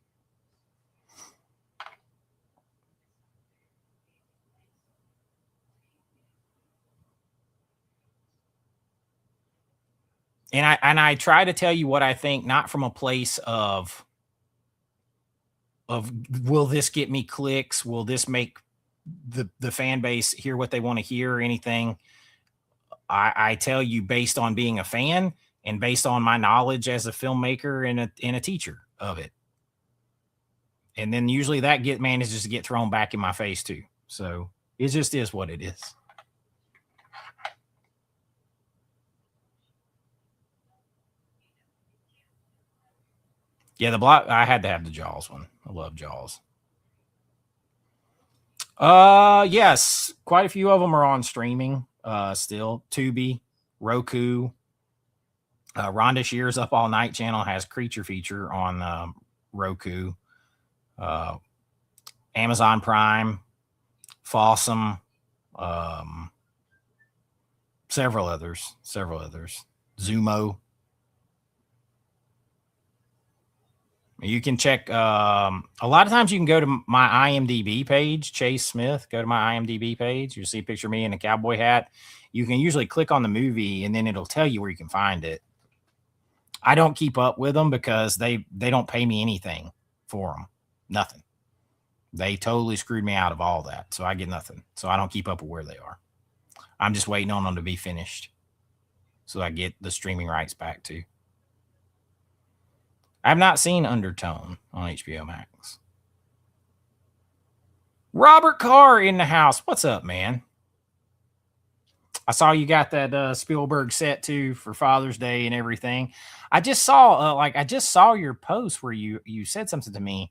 And I try to tell you what I think, not from a place of will this get me clicks? Will this make the fan base hear what they want to hear or anything? I tell you based on being a fan and based on my knowledge as a filmmaker and a teacher of it. And then usually that manages to get thrown back in my face too. So it just is what it is. Yeah, the block, I had to have the Jaws one. I love Jaws. Yes, quite a few of them are on streaming. Still Tubi, Roku. Rhonda Shear's Up All Night channel has Creature Feature on Roku. Amazon Prime, Fossum, several others. Zumo. You can check. A lot of times you can go to my IMDb page, Chase Smith. Go to my IMDb page. You'll see a picture of me in a cowboy hat. You can usually click on the movie, and then it'll tell you where you can find it. I don't keep up with them because they don't pay me anything for them. Nothing. They totally screwed me out of all that, so I get nothing. So I don't keep up with where they are. I'm just waiting on them to be finished, so I get the streaming rights back too. I've not seen Undertone on HBO Max. Robert Carr in the house. What's up, man? I saw you got that Spielberg set too for Father's Day and everything. I just saw your post where you said something to me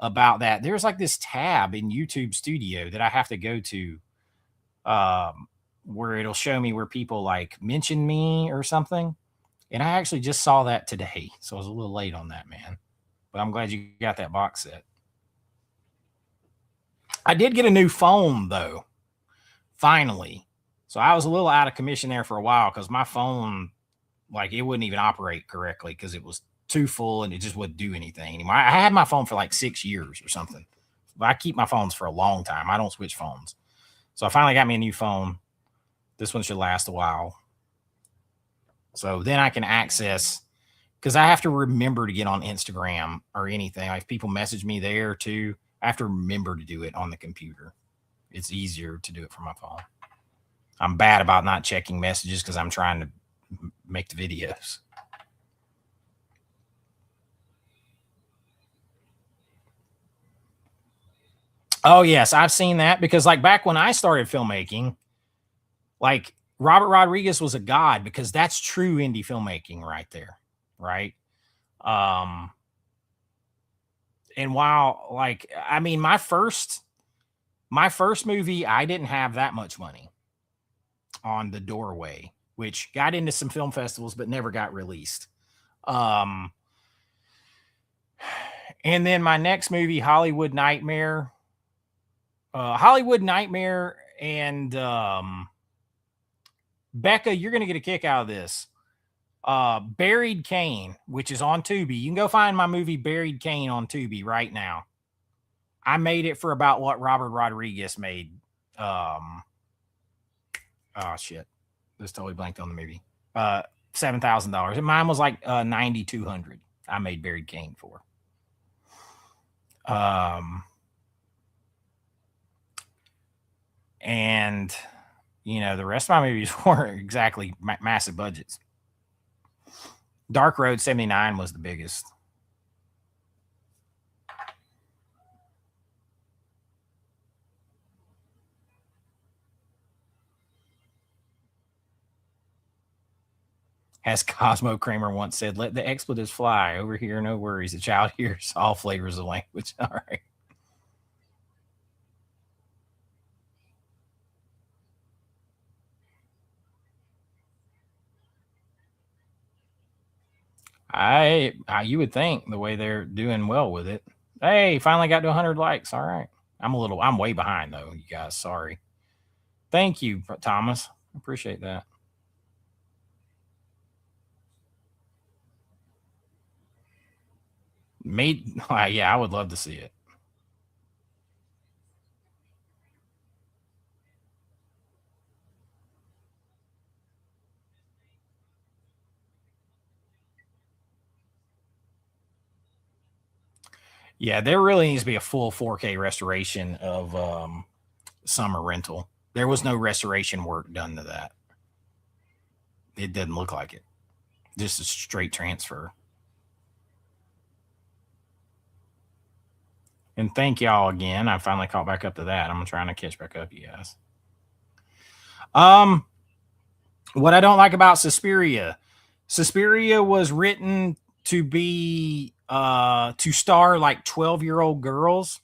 about that. There's like this tab in YouTube Studio that I have to go to, where it'll show me where people like mention me or something. And I actually just saw that today, so I was a little late on that, man. But I'm glad you got that box set. I did get a new phone though, finally. So I was a little out of commission there for a while because my phone, like, it wouldn't even operate correctly because it was too full and it just wouldn't do anything anymore. I had my phone for like 6 years or something. But I keep my phones for a long time. I don't switch phones. So I finally got me a new phone. This one should last a while. So then I can access, because I have to remember to get on Instagram or anything. Like if people message me there too, I have to remember to do it on the computer. It's easier to do it from my phone. I'm bad about not checking messages because I'm trying to make the videos. Oh, yes, I've seen that because like back when I started filmmaking, like Robert Rodriguez was a god because that's true indie filmmaking right there, right? And while like I mean my first movie, I didn't have that much money on The Doorway, which got into some film festivals but never got released. And then my next movie, Hollywood Nightmare, and Becca, you're gonna get a kick out of this. Buried Cane, which is on Tubi. You can go find my movie Buried Cane on Tubi right now. I made it for about what Robert Rodriguez made. Oh shit, just totally blanked on the movie. $7,000, and mine was like $9,200. I made Buried Cane for. And you know the rest of my movies weren't exactly massive budgets. Dark Road 79 was the biggest. As Cosmo Kramer once said, let the expletives fly. Over here, no worries. The child hears all flavors of language. All right. You would think the way they're doing well with it. Hey, finally got to 100 likes. All right. I'm way behind though, you guys. Sorry. Thank you, Thomas. Appreciate that. Yeah, I would love to see it. Yeah, there really needs to be a full 4K restoration of Summer Rental. There was no restoration work done to that. It doesn't look like it. Just a straight transfer. And thank y'all again. I finally caught back up to that. I'm trying to catch back up, you guys. What I don't like about Suspiria was written to be to star like 12-year-old girls.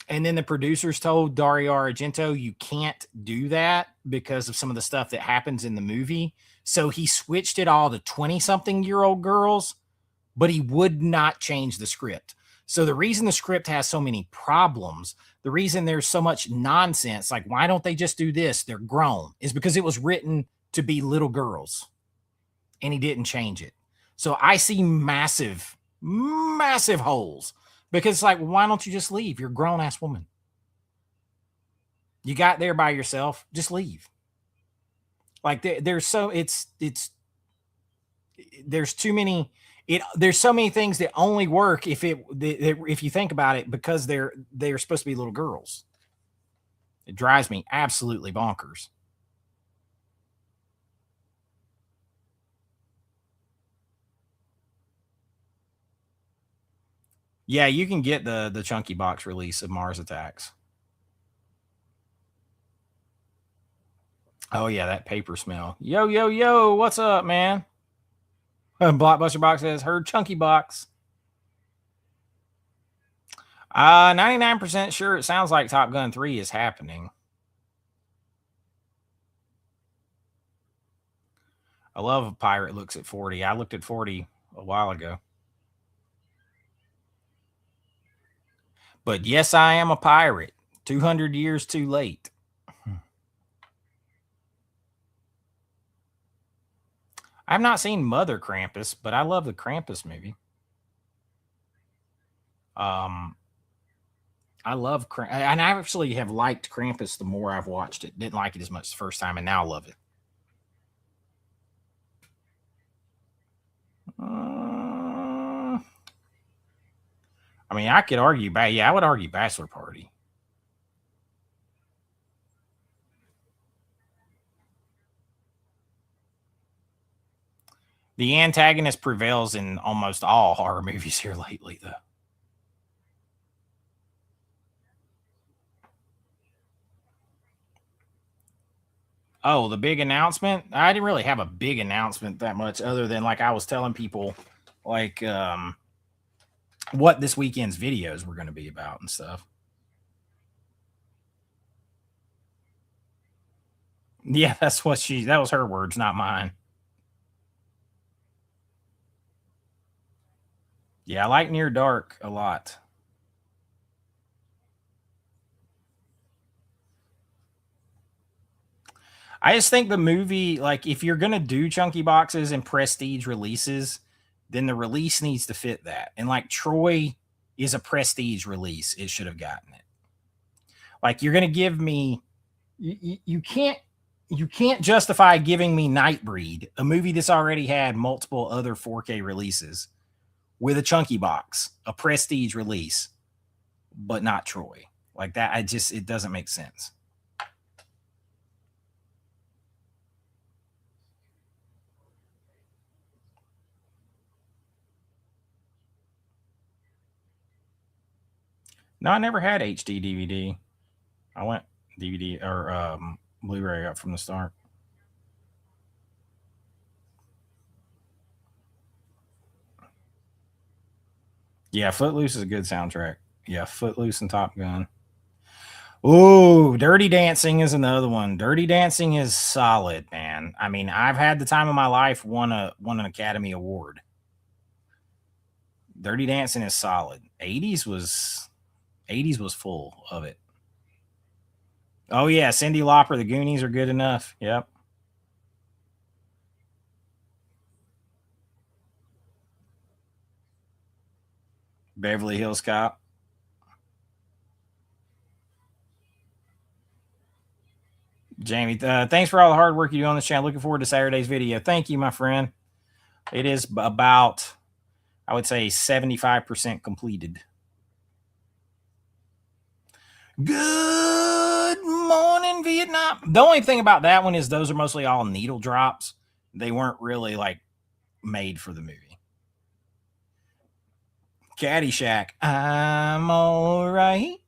And then the producers told Dario Argento, you can't do that because of some of the stuff that happens in the movie. So he switched it all to 20-something-year-old girls, but he would not change the script. So the reason the script has so many problems, the reason there's so much nonsense, like why don't they just do this? They're grown, is because it was written to be little girls. and he didn't change it. So I see massive, massive holes because it's like, why don't you just leave? You're a grown ass woman. You got there by yourself. Just leave. Like there's so it's there's too many. There's so many things that only work if you think about it because they're supposed to be little girls. It drives me absolutely bonkers. Yeah, you can get the chunky box release of Mars Attacks. Oh yeah, that paper smell. Yo yo yo, what's up, man? Blockbuster Box says heard chunky box. 99% sure it sounds like Top Gun 3 is happening. I love a pirate looks at 40. I looked at 40 a while ago. But yes, I am a pirate. 200 years too late. I've not seen Mother Krampus, but I love the Krampus movie. I love and I actually have liked Krampus the more I've watched it. Didn't like it as much the first time, and now I love it. I mean, I could argue, I would argue Bachelor Party. The antagonist prevails in almost all horror movies here lately, though. Oh, the big announcement? I didn't really have a big announcement that much other than like I was telling people like what this weekend's videos were going to be about and stuff. Yeah, that was her words, not mine. Yeah, I like Near Dark a lot. I just think the movie, like, if you're gonna do chunky boxes and prestige releases, then the release needs to fit that. And like Troy is a prestige release; it should have gotten it. Like, you're gonna give me, you can't justify giving me Nightbreed, a movie that's already had multiple other 4K releases, with a chunky box, a prestige release, but not Troy. Like that, it doesn't make sense. No, I never had HD DVD. I went DVD or Blu-ray up from the start. Yeah, Footloose is a good soundtrack. Yeah, Footloose and Top Gun. Oh, Dirty Dancing is another one. Dirty Dancing is solid, man. I mean, I've had the time of my life. Won an Academy Award. Dirty Dancing is solid. 80s was full of it. Oh yeah, Cyndi Lauper, The Goonies are good enough. Yep. Beverly Hills Cop. Jamie, thanks for all the hard work you do on this channel. Looking forward to Saturday's video. Thank you, my friend. It is about, I would say, 75% completed. Good morning, Vietnam. The only thing about that one is those are mostly all needle drops. They weren't really like made for the movie. Caddyshack. I'm all right.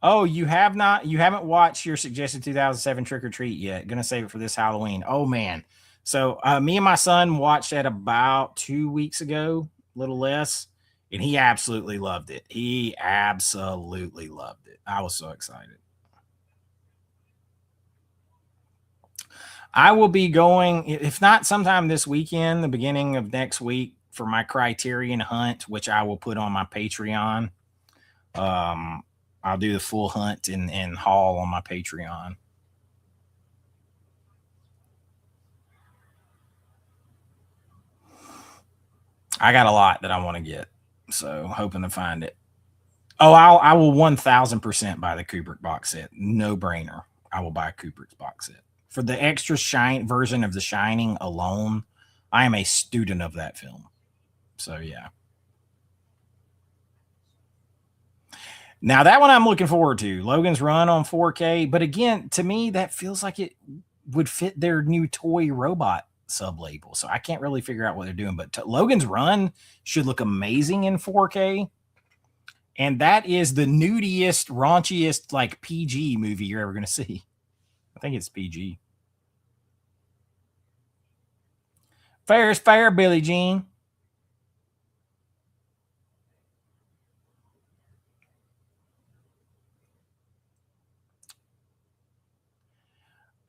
Oh, you haven't watched your suggested 2007 Trick or Treat yet. Gonna save it for this Halloween. Oh man. So me and my son watched that about 2 weeks ago, a little less, and he absolutely loved it. He absolutely loved it. I was so excited. I will be going, if not sometime this weekend, the beginning of next week, for my Criterion hunt, which I will put on my Patreon. I'll do the full hunt and haul on my Patreon. I got a lot that I want to get, so hoping to find it. Oh, I will 1000% buy the Kubrick box set. No brainer. I will buy Kubrick's box set for the extra shine version of The Shining alone. I am a student of that film, so yeah. Now that one I'm looking forward to. Logan's Run on 4K, but again, to me that feels like it would fit their new toy robot sub label. So I can't really figure out what they're doing, but Logan's Run should look amazing in 4K. And that is the nudiest, raunchiest, like PG movie you're ever going to see. I think it's PG. Fair is fair, Billie Jean.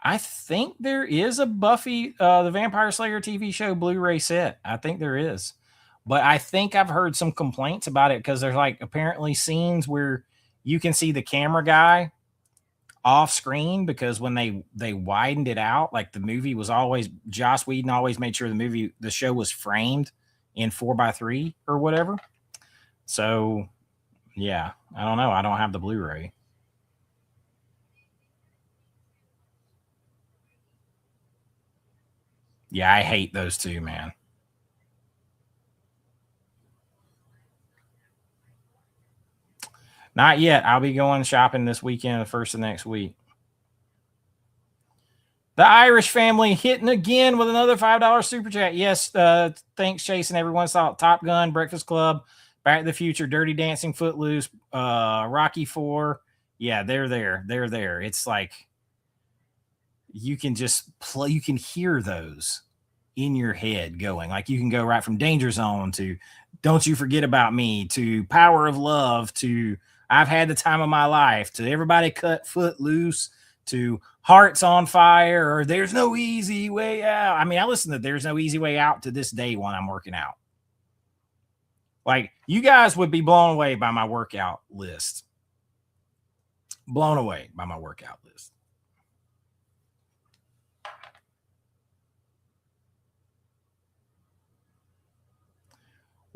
I think there is a Buffy the Vampire Slayer TV show Blu-ray set. I think there is. But I think I've heard some complaints about it because there's like apparently scenes where you can see the camera guy off screen because when they widened it out, like the movie was always Joss Whedon always made sure the show was framed in 4x3 or whatever. So yeah, I don't know. I don't have the Blu-ray. Yeah, I hate those two, man. Not yet. I'll be going shopping this weekend, the first of next week. The Irish family hitting again with another $5 super chat. Yes, thanks, Chase, and everyone saw Top Gun, Breakfast Club, Back to the Future, Dirty Dancing, Footloose, Rocky 4. Yeah, they're there. They're there. It's like you can just play, you can hear those in your head going. Like you can go right from Danger Zone to Don't You Forget About Me to Power of Love to I've Had the Time of My Life to Everybody Cut Footloose to Hearts on Fire or There's No Easy Way Out. I mean, I listen to There's No Easy Way Out to this day when I'm working out. Like you guys would be blown away by my workout list. Blown away by my workout list.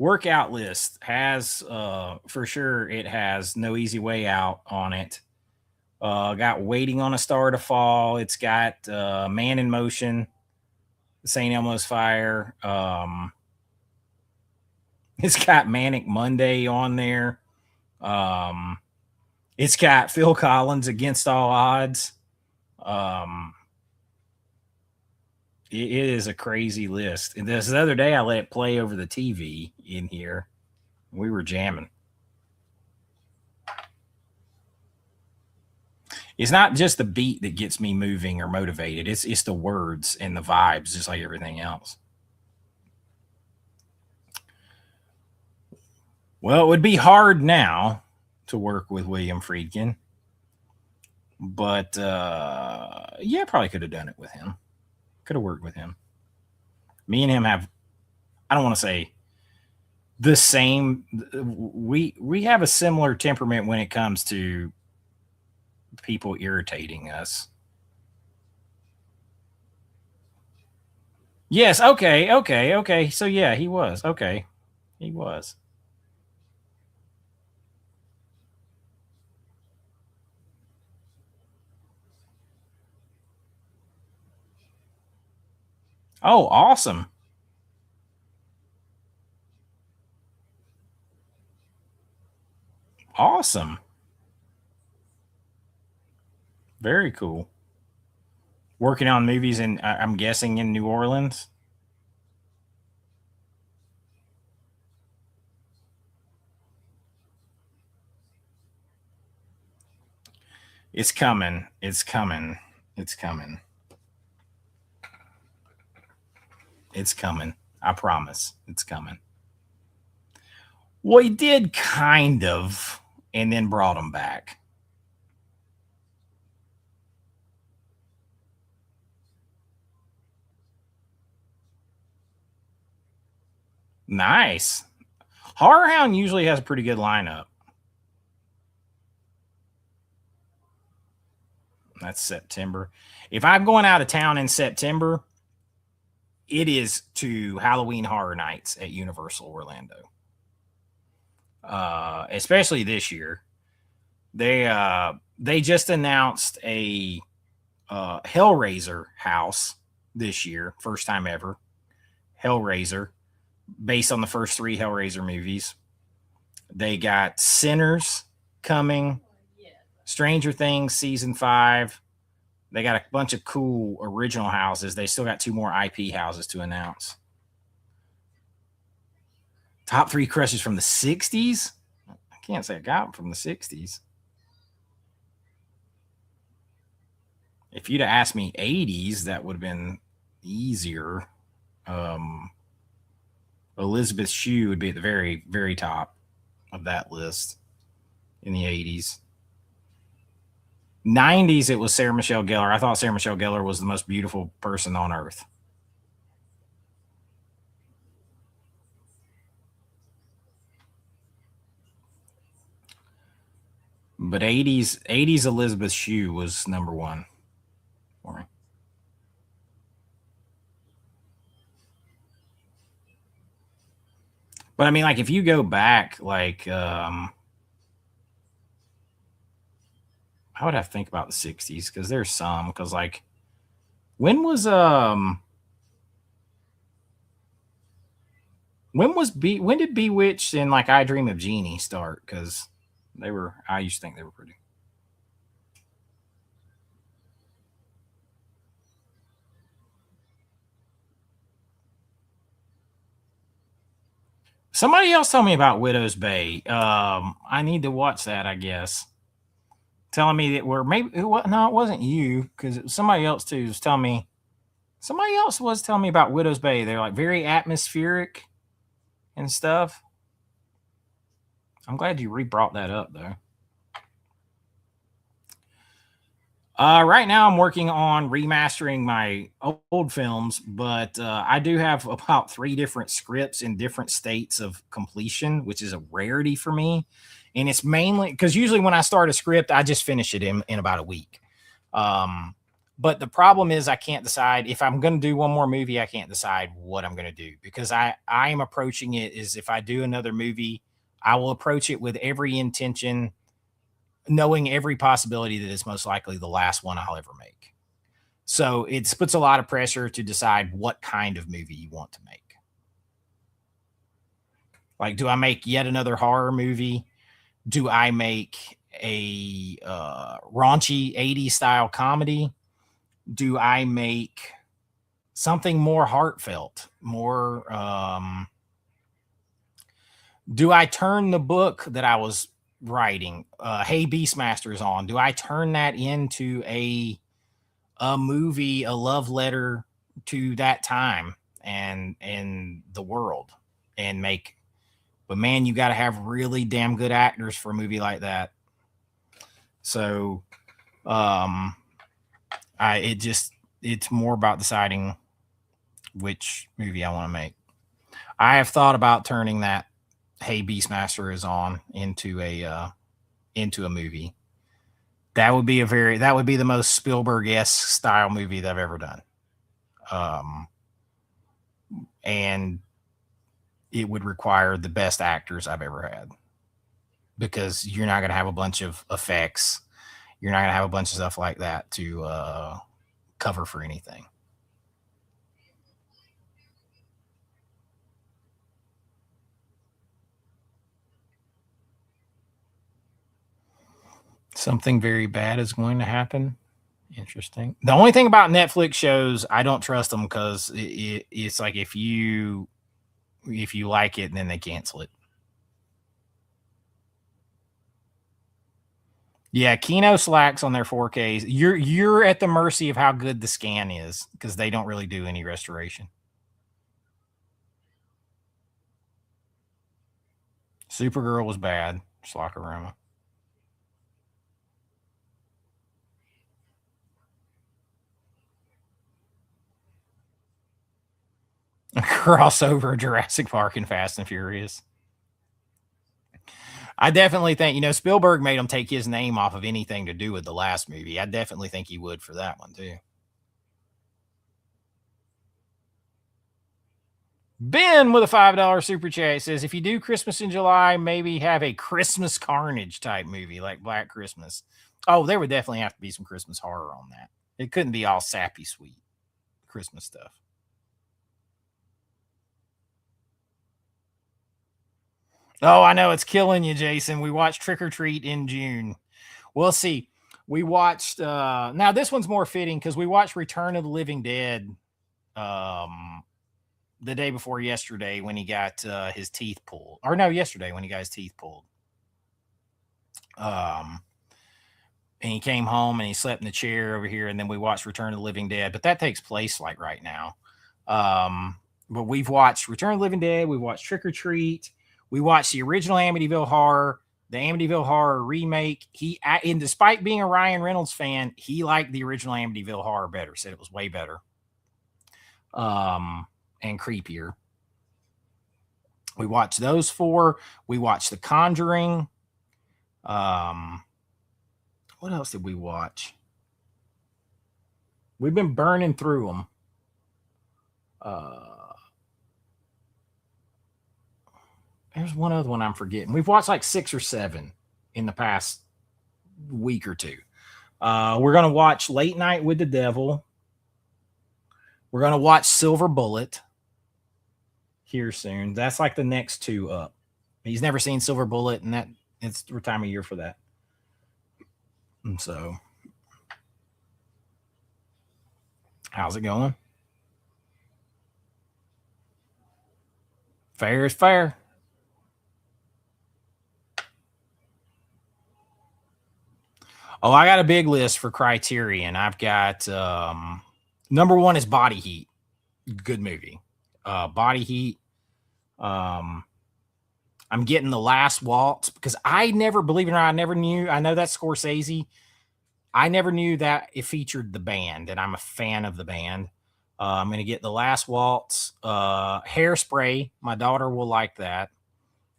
Workout list has for sure it has No Easy Way Out on it. Got Waiting on a Star to Fall. It's got Man in Motion, St. Elmo's Fire. It's got Manic Monday on there. It's got Phil Collins, Against All Odds. It is a crazy list. And this the other day, I let it play over the TV in here. We were jamming. It's not just the beat that gets me moving or motivated. It's the words and the vibes, just like everything else. Well, it would be hard now to work with William Friedkin, but yeah, probably could have done it with him. Could have worked with him. Me and him have, I don't want to say the same. We have a similar temperament when it comes to people irritating us. Yes. Okay. Okay. Okay. So yeah, he was. Okay. He was. Oh, awesome. Awesome. Very cool. Working on movies in, I'm guessing, in New Orleans. It's coming. It's coming. It's coming. It's coming. I promise. It's coming. Well, he did kind of, and then brought him back. Nice. Horror Hound usually has a pretty good lineup. That's September. If I'm going out of town in September, it is to Halloween Horror Nights at Universal Orlando. Especially this year. They just announced a Hellraiser house this year, first time ever. Hellraiser, based on the first 3 Hellraiser movies. They got Sinners coming, Stranger Things season 5. They got a bunch of cool original houses. They still got 2 more IP houses to announce. Top 3 crushes from the 60s? I can't say I got them from the 60s. If you'd have asked me 80s, that would have been easier. Elizabeth Shue would be at the very, very top of that list in the 80s. 90s, it was Sarah Michelle Gellar. I thought Sarah Michelle Gellar was the most beautiful person on earth. But 80s Elizabeth Shue was number 1 for me. But I mean, like, if you go back, like, I would have to think about the 60s because there's some. Because, like, when did Bewitched and, like, I Dream of Jeannie start? Because I used to think they were pretty. Somebody else told me about Widow's Bay. I need to watch that, I guess. Telling me that no, it wasn't you, because it was somebody else too was telling me. Somebody else was telling me about Widow's Bay. They're like very atmospheric and stuff. I'm glad you re-brought that up though. Right now, I'm working on remastering my old films, but I do have about 3 different scripts in different states of completion, which is a rarity for me. And it's mainly because usually when I start a script, I just finish it in about a week. But the problem is I can't decide if I'm going to do one more movie. I can't decide what I'm going to do because I am approaching it as if I do another movie, I will approach it with every intention, knowing every possibility that it's most likely the last one I'll ever make. So it puts a lot of pressure to decide what kind of movie you want to make. Like, do I make yet another horror movie? Do I make a raunchy 80s style comedy? Do I make something more heartfelt, more do I turn the book that I was writing, Hey Beastmasters on, do I turn that into a movie, a love letter to that time and the world and make, but man, you got to have really damn good actors for a movie like that. So it's more about deciding which movie I want to make. I have thought about turning that Hey Beastmaster is on into a movie. That would be the most Spielberg-esque style movie that I've ever done. And it would require the best actors I've ever had because you're not going to have a bunch of effects. You're not going to have a bunch of stuff like that to cover for anything. Something very bad is going to happen. Interesting. The only thing about Netflix shows, I don't trust them because it's like if you like it, then they cancel it. Yeah, Kino slacks on their 4Ks. You're at the mercy of how good the scan is because they don't really do any restoration. Supergirl was bad. Slockerama. Crossover Jurassic Park and Fast and Furious. I definitely think, Spielberg made him take his name off of anything to do with the last movie. I definitely think he would for that one too. Ben with a $5 super chat says, if you do Christmas in July, maybe have a Christmas Carnage type movie like Black Christmas. Oh, there would definitely have to be some Christmas horror on that. It couldn't be all sappy sweet Christmas stuff. Oh, I know it's killing you, Jason. We watched Trick or Treat in June. We'll see. We watched now this one's more fitting because we watched Return of the Living Dead the day before yesterday when he got his teeth pulled. Or no, yesterday when he got his teeth pulled. And he came home and he slept in the chair over here, and then we watched Return of the Living Dead, but that takes place like right now. But we've watched Return of the Living Dead, we watched Trick or Treat, we watched the original Amityville Horror, the Amityville Horror remake. And despite being a Ryan Reynolds fan, he liked the original Amityville Horror better, said it was way better. And creepier. We watched those 4. We watched The Conjuring. What else did we watch? We've been burning through them. There's one other one I'm forgetting. We've watched like 6 or 7 in the past week or 2. We're going to watch Late Night with the Devil. We're going to watch Silver Bullet here soon. That's like the next 2 up. He's never seen Silver Bullet, and it's the time of year for that. And so, how's it going? Fair is fair. Oh, I got a big list for Criterion. I've got number 1 is Body Heat. Good movie. Body Heat. I'm getting The Last Waltz because I never, believe it or not, I never knew. I know that's Scorsese. I never knew that it featured the band, and I'm a fan of the band. I'm going to get The Last Waltz. Hairspray. My daughter will like that.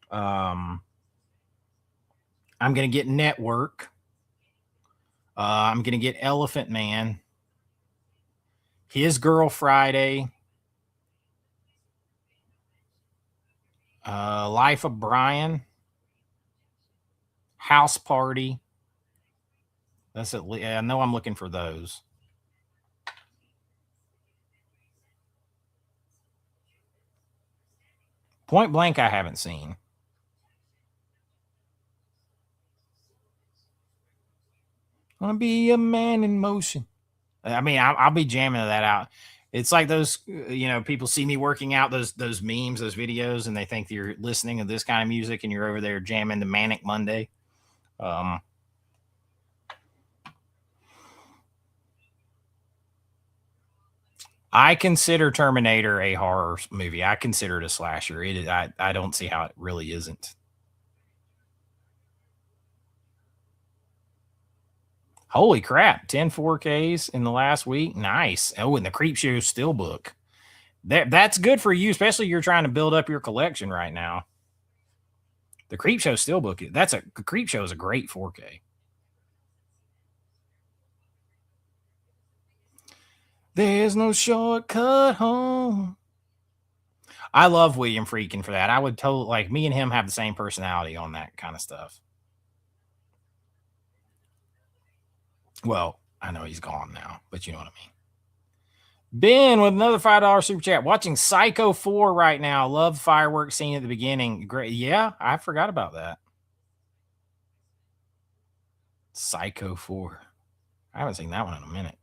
I'm going to get Network. I'm going to get Elephant Man. His Girl Friday. Life of Brian. House Party. That's at least, I know I'm looking for those. Point Blank, I haven't seen. Wanna be a man in motion. I mean, I'll be jamming that out. It's like those, people see me working out, those memes, those videos, and they think you're listening to this kind of music, and you're over there jamming the Manic Monday. I consider Terminator a horror movie. I consider it a slasher. It is. I don't see how it really isn't. Holy crap! 10 4Ks in the last week. Nice. Oh, and the Creepshow Steelbook. That's good for you, especially you're trying to build up your collection right now. The Creepshow Steelbook. The Creepshow is a great 4K. There's no shortcut home. I love William Friedkin for that. I would totally, like, me and him have the same personality on that kind of stuff. Well, I know he's gone now, but you know what I mean. Ben with another $5 super chat. Watching Psycho 4 right now. Love the fireworks scene at the beginning. Great. Yeah, I forgot about that. Psycho 4. I haven't seen that one in a minute.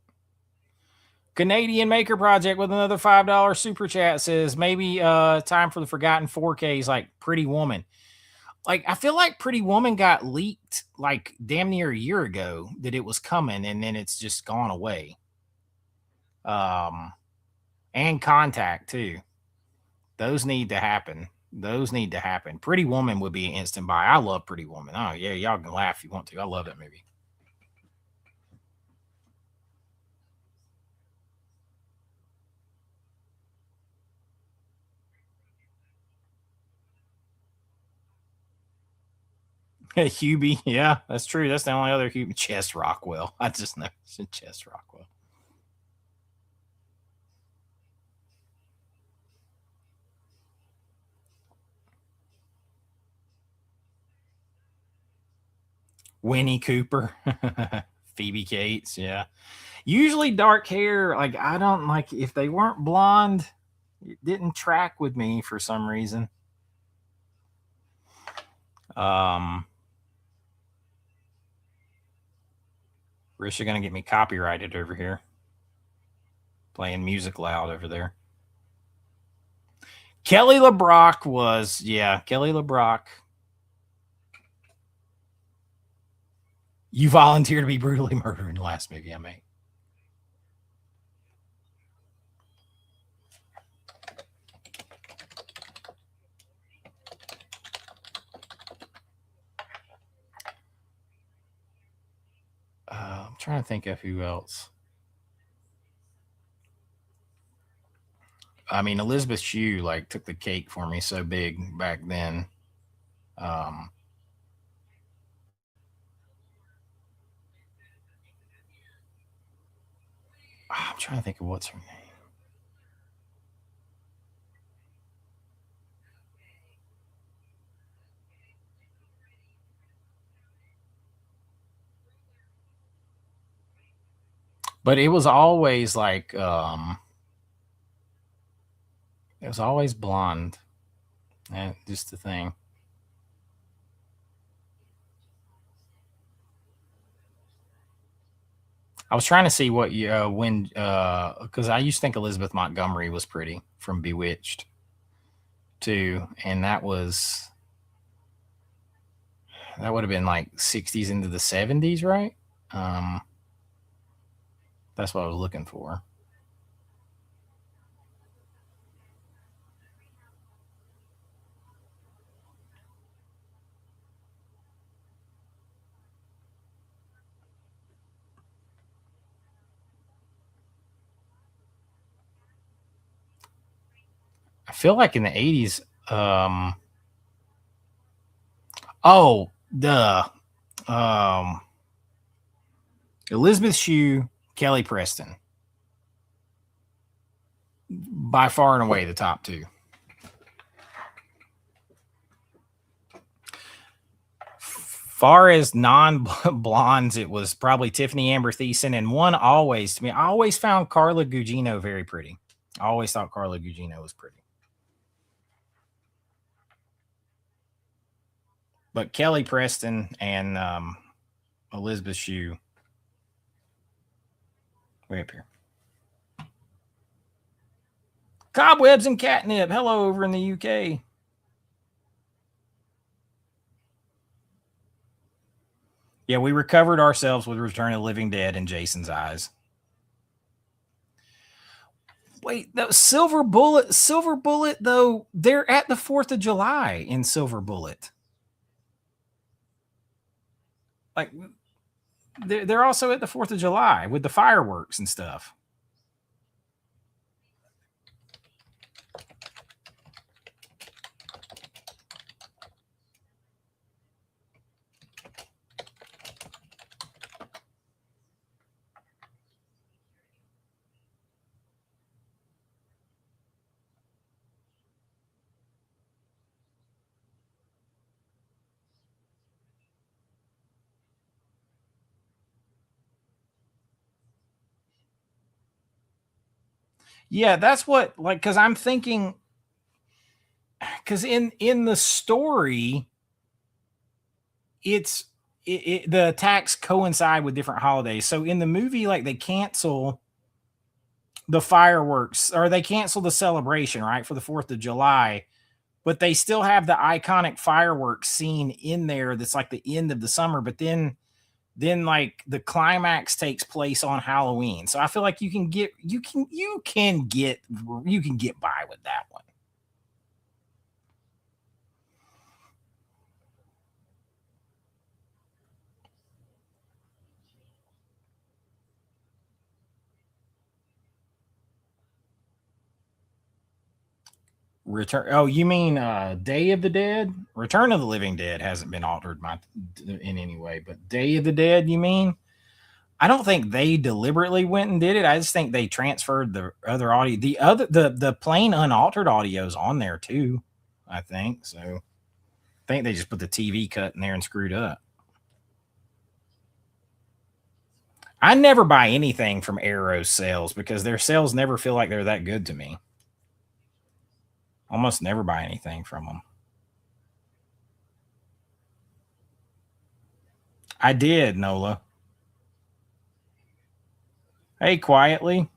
Canadian Maker Project with another $5 super chat says maybe time for the forgotten 4Ks like Pretty Woman. Like, I feel like Pretty Woman got leaked like damn near a year ago that it was coming, and then it's just gone away. And Contact too. Those need to happen. Pretty Woman would be an instant buy. I love Pretty Woman. Oh yeah, y'all can laugh if you want to. I love that movie. Hubie, yeah, that's true. That's the only other Hubie. Chess Rockwell. I just know Chess Rockwell. Winnie Cooper, Phoebe Cates, yeah. Usually dark hair, like I don't like if they weren't blonde, it didn't track with me for some reason. Risha gonna get me copyrighted over here. Playing music loud over there. Kelly LeBrock was, yeah, Kelly LeBrock. You volunteered to be brutally murdered in the last movie I made. I'm trying to think of who else. I mean, Elizabeth Shue like took the cake for me so big back then. I'm trying to think of what's her name. But it was always like it was always blonde. And just the thing. I was trying to see what when because I used to think Elizabeth Montgomery was pretty from Bewitched too, and that would have been like 60s into the 70s, right? That's what I was looking for. I feel like in the 80s, oh, Elizabeth Shue, Kelly Preston. By far and away the top two. Far as non-blondes, it was probably Tiffany Amber Thiessen, and one always to me. I always found Carla Gugino very pretty. I always thought Carla Gugino was pretty. But Kelly Preston and Elizabeth Shue, way up here. Cobwebs and Catnip. Hello over in the UK. Yeah, we recovered ourselves with Return of the Living Dead and Jason's Eyes. Wait, that was Silver Bullet, though, they're at the 4th of July in Silver Bullet. Like, they're also at the 4th of July with the fireworks and stuff. Yeah, that's what, like, because I'm thinking, because in the story, the attacks coincide with different holidays. So in the movie, like, they cancel the fireworks or they cancel the celebration, right, for the 4th of July, but they still have the iconic fireworks scene in there that's like the end of the summer, but then like the climax takes place on Halloween. So I feel like you can get by with that one. Return. Oh, you mean Day of the Dead? Return of the Living Dead hasn't been altered in any way, but Day of the Dead, you mean? I don't think they deliberately went and did it. I just think they transferred the other audio. The plain unaltered audio is on there too. I think so. I think they just put the TV cut in there and screwed up. I never buy anything from Arrow's sales because their sales never feel like they're that good to me. Almost never buy anything from them. I did, Nola. Hey, quietly.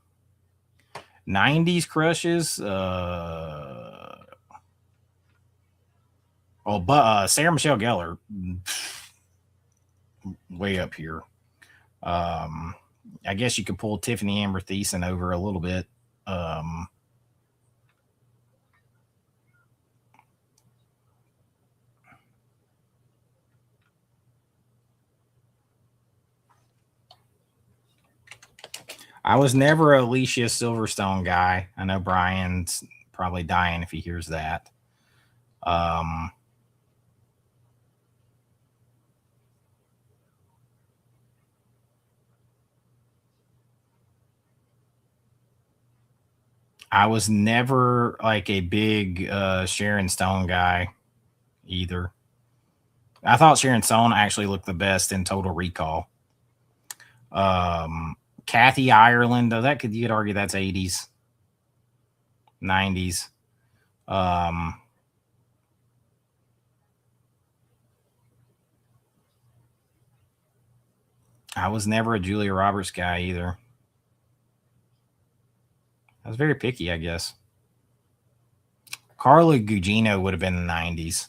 90s crushes. Sarah Michelle Gellar, way up here. I guess you could pull Tiffany Amber Thiessen over a little bit. I was never a Alicia Silverstone guy. I know Brian's probably dying if he hears that. I was never like a big Sharon Stone guy either. I thought Sharon Stone actually looked the best in Total Recall. Kathy Ireland, though, you could argue that's 80s, 90s. I was never a Julia Roberts guy either. I was very picky, I guess. Carla Gugino would have been the 90s.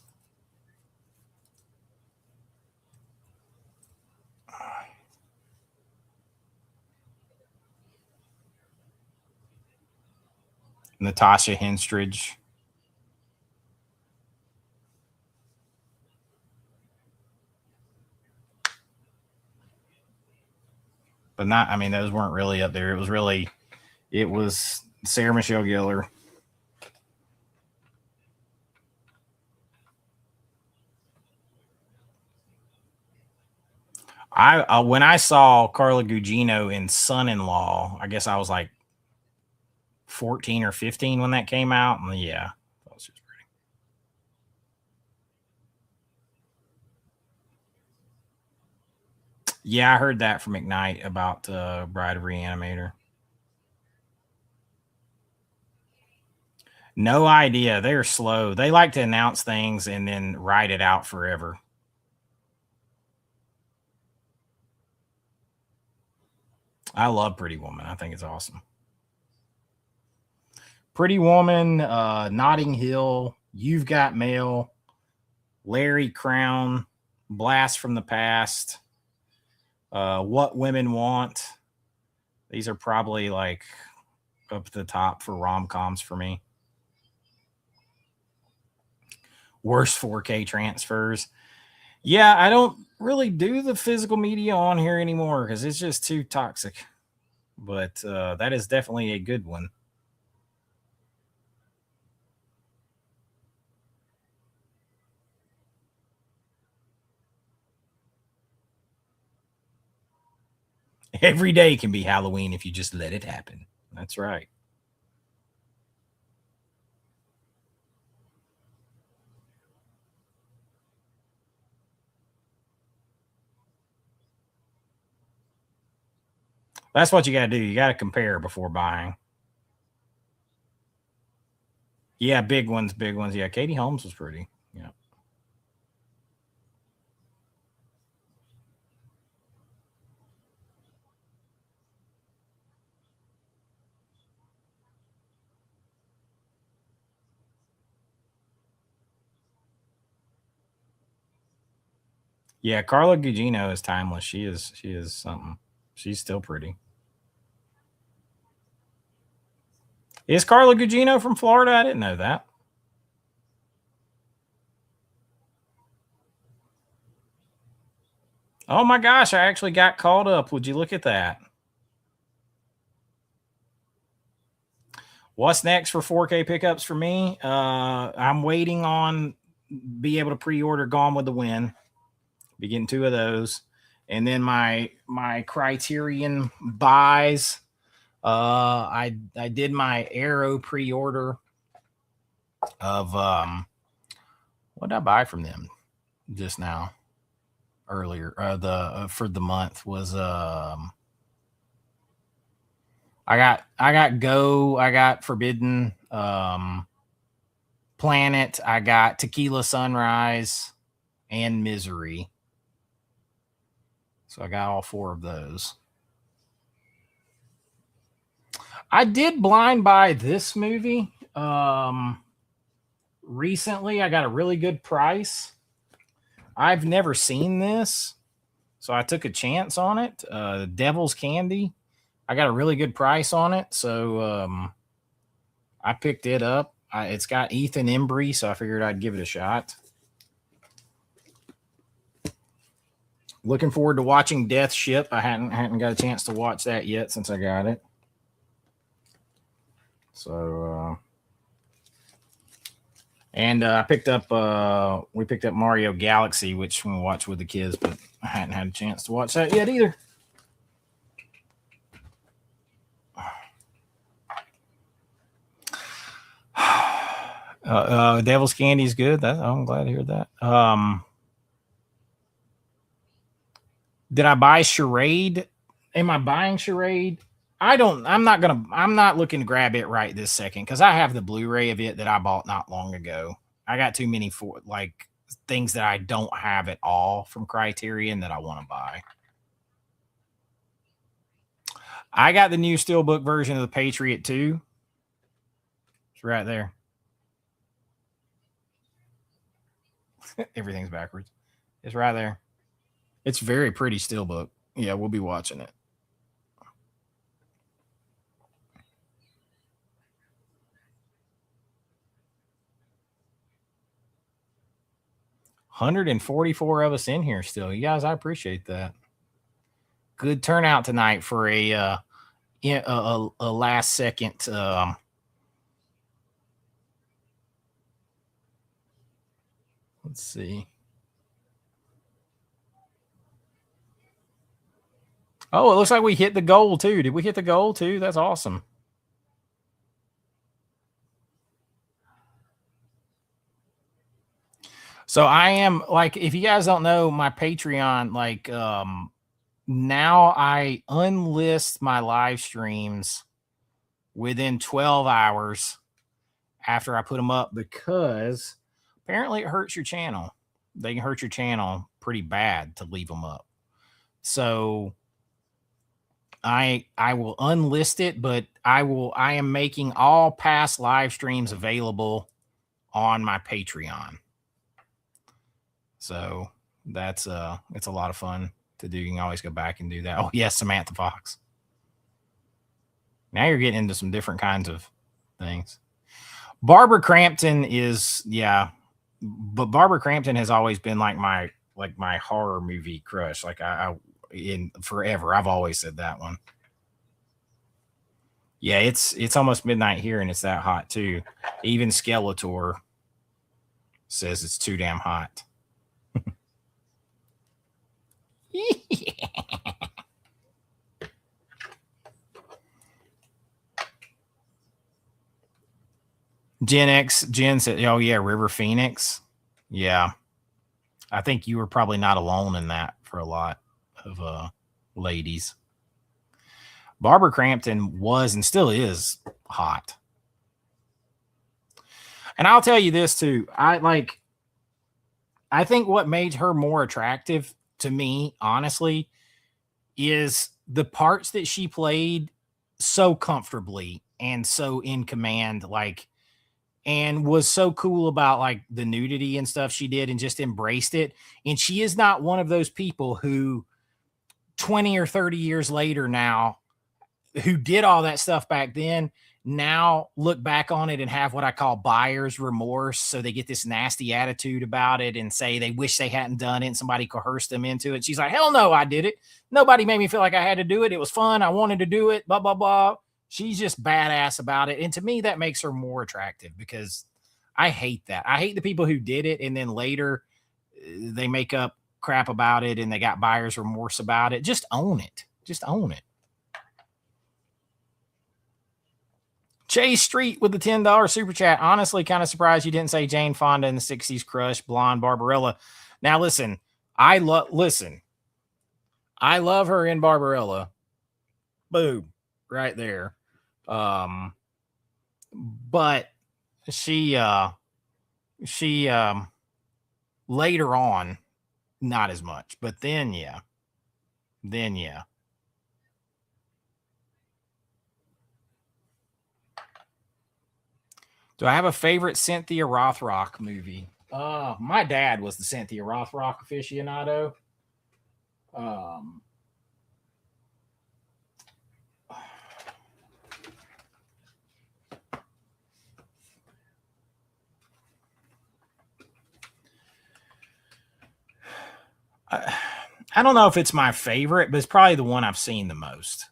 Natasha Henstridge. But those weren't really up there. It was Sarah Michelle Gellar. When I saw Carla Gugino in Son-in-Law, I guess I was like 14 or 15 when that came out. And yeah, that was just pretty. Yeah, I heard that from McKnight about Bride of Reanimator. No idea. They're slow. They like to announce things and then ride it out forever. I love Pretty Woman. I think it's awesome. Pretty Woman, Notting Hill, You've Got Mail, Larry Crown, Blast from the Past, What Women Want. These are probably like up to the top for rom-coms for me. Worst 4K transfers. Yeah, I don't really do the physical media on here anymore because it's just too toxic. But that is definitely a good one. Every day can be Halloween if you just let it happen. That's right. That's what you got to do. You got to compare before buying. Yeah, big ones. Yeah, Katie Holmes was pretty. Yeah. Yeah, Carla Gugino is timeless. She is something. She's still pretty. Is Carla Gugino from Florida? I didn't know that. Oh my gosh, I actually got caught up. Would you look at that? What's next for 4K pickups for me? I'm waiting on be able to pre-order Gone with the Wind. Be getting 2 of those. And then my Criterion buys. I did my Arrow pre-order of what did I buy from them just now earlier? For the month was I got Go, I got Forbidden Planet, I got Tequila Sunrise and Misery. So I got all 4 of those. I did blind buy this movie recently. I got a really good price. I've never seen this, so I took a chance on it. Devil's Candy. I got a really good price on it, so I picked it up. It's got Ethan Embry, so I figured I'd give it a shot. Looking forward to watching Death Ship. I hadn't got a chance to watch that yet since I got it. So, and I picked up we picked up Mario Galaxy, which we watched with the kids, but I hadn't had a chance to watch that yet either. Devil's Candy is good. I'm glad to hear that. Did I buy Charade? Am I buying Charade? I'm not looking to grab it right this second because I have the Blu-ray of it that I bought not long ago. I got too many things that I don't have at all from Criterion that I want to buy. I got the new Steelbook version of the Patriot 2. It's right there. Everything's backwards. It's right there. It's very pretty Steelbook. Yeah, we'll be watching it. $144 of us in here still. You guys, I appreciate that. Good turnout tonight for a last second let's see. Oh, it looks like we hit the goal too. Did we hit the goal too? That's awesome. So I am if you guys don't know my Patreon, now I unlist my live streams within 12 hours after I put them up because apparently it hurts your channel. They can hurt your channel pretty bad to leave them up. So I will unlist it, but I am making all past live streams available on my Patreon. So that's it's a lot of fun to do. You can always go back and do that. Oh yes, Samantha Fox. Now you're getting into some different kinds of things. Barbara Crampton is, yeah, but Barbara Crampton has always been like my horror movie crush. In forever. I've always said that one. Yeah, it's almost midnight here and it's that hot too. Even Skeletor says it's too damn hot. Jen said, oh yeah, River Phoenix. Yeah. I think you were probably not alone in that for a lot of ladies. Barbara Crampton was and still is hot. And I'll tell you this too. I think what made her more attractive to me, honestly, is the parts that she played so comfortably and so in command, and was so cool about the nudity and stuff she did and just embraced it. And she is not one of those people who 20 or 30 years later now, who did all that stuff back then, now look back on it and have what I call buyer's remorse. So they get this nasty attitude about it and say they wish they hadn't done it and somebody coerced them into it. She's like, hell no, I did it. Nobody made me feel like I had to do it. It was fun. I wanted to do it, blah, blah, blah. She's just badass about it. And to me, that makes her more attractive because I hate that. I hate the people who did it and then later they make up crap about it and they got buyer's remorse about it. Just own it. Just own it. Chase Street with the $10 super chat. Honestly, kind of surprised you didn't say Jane Fonda in the 60s crush, blonde Barbarella. Now listen, I love her in Barbarella. Boom, right there. But she later on, not as much. But then yeah. Do I have a favorite Cynthia Rothrock movie? My dad was the Cynthia Rothrock aficionado. I don't know if it's my favorite, but it's probably the one I've seen the most.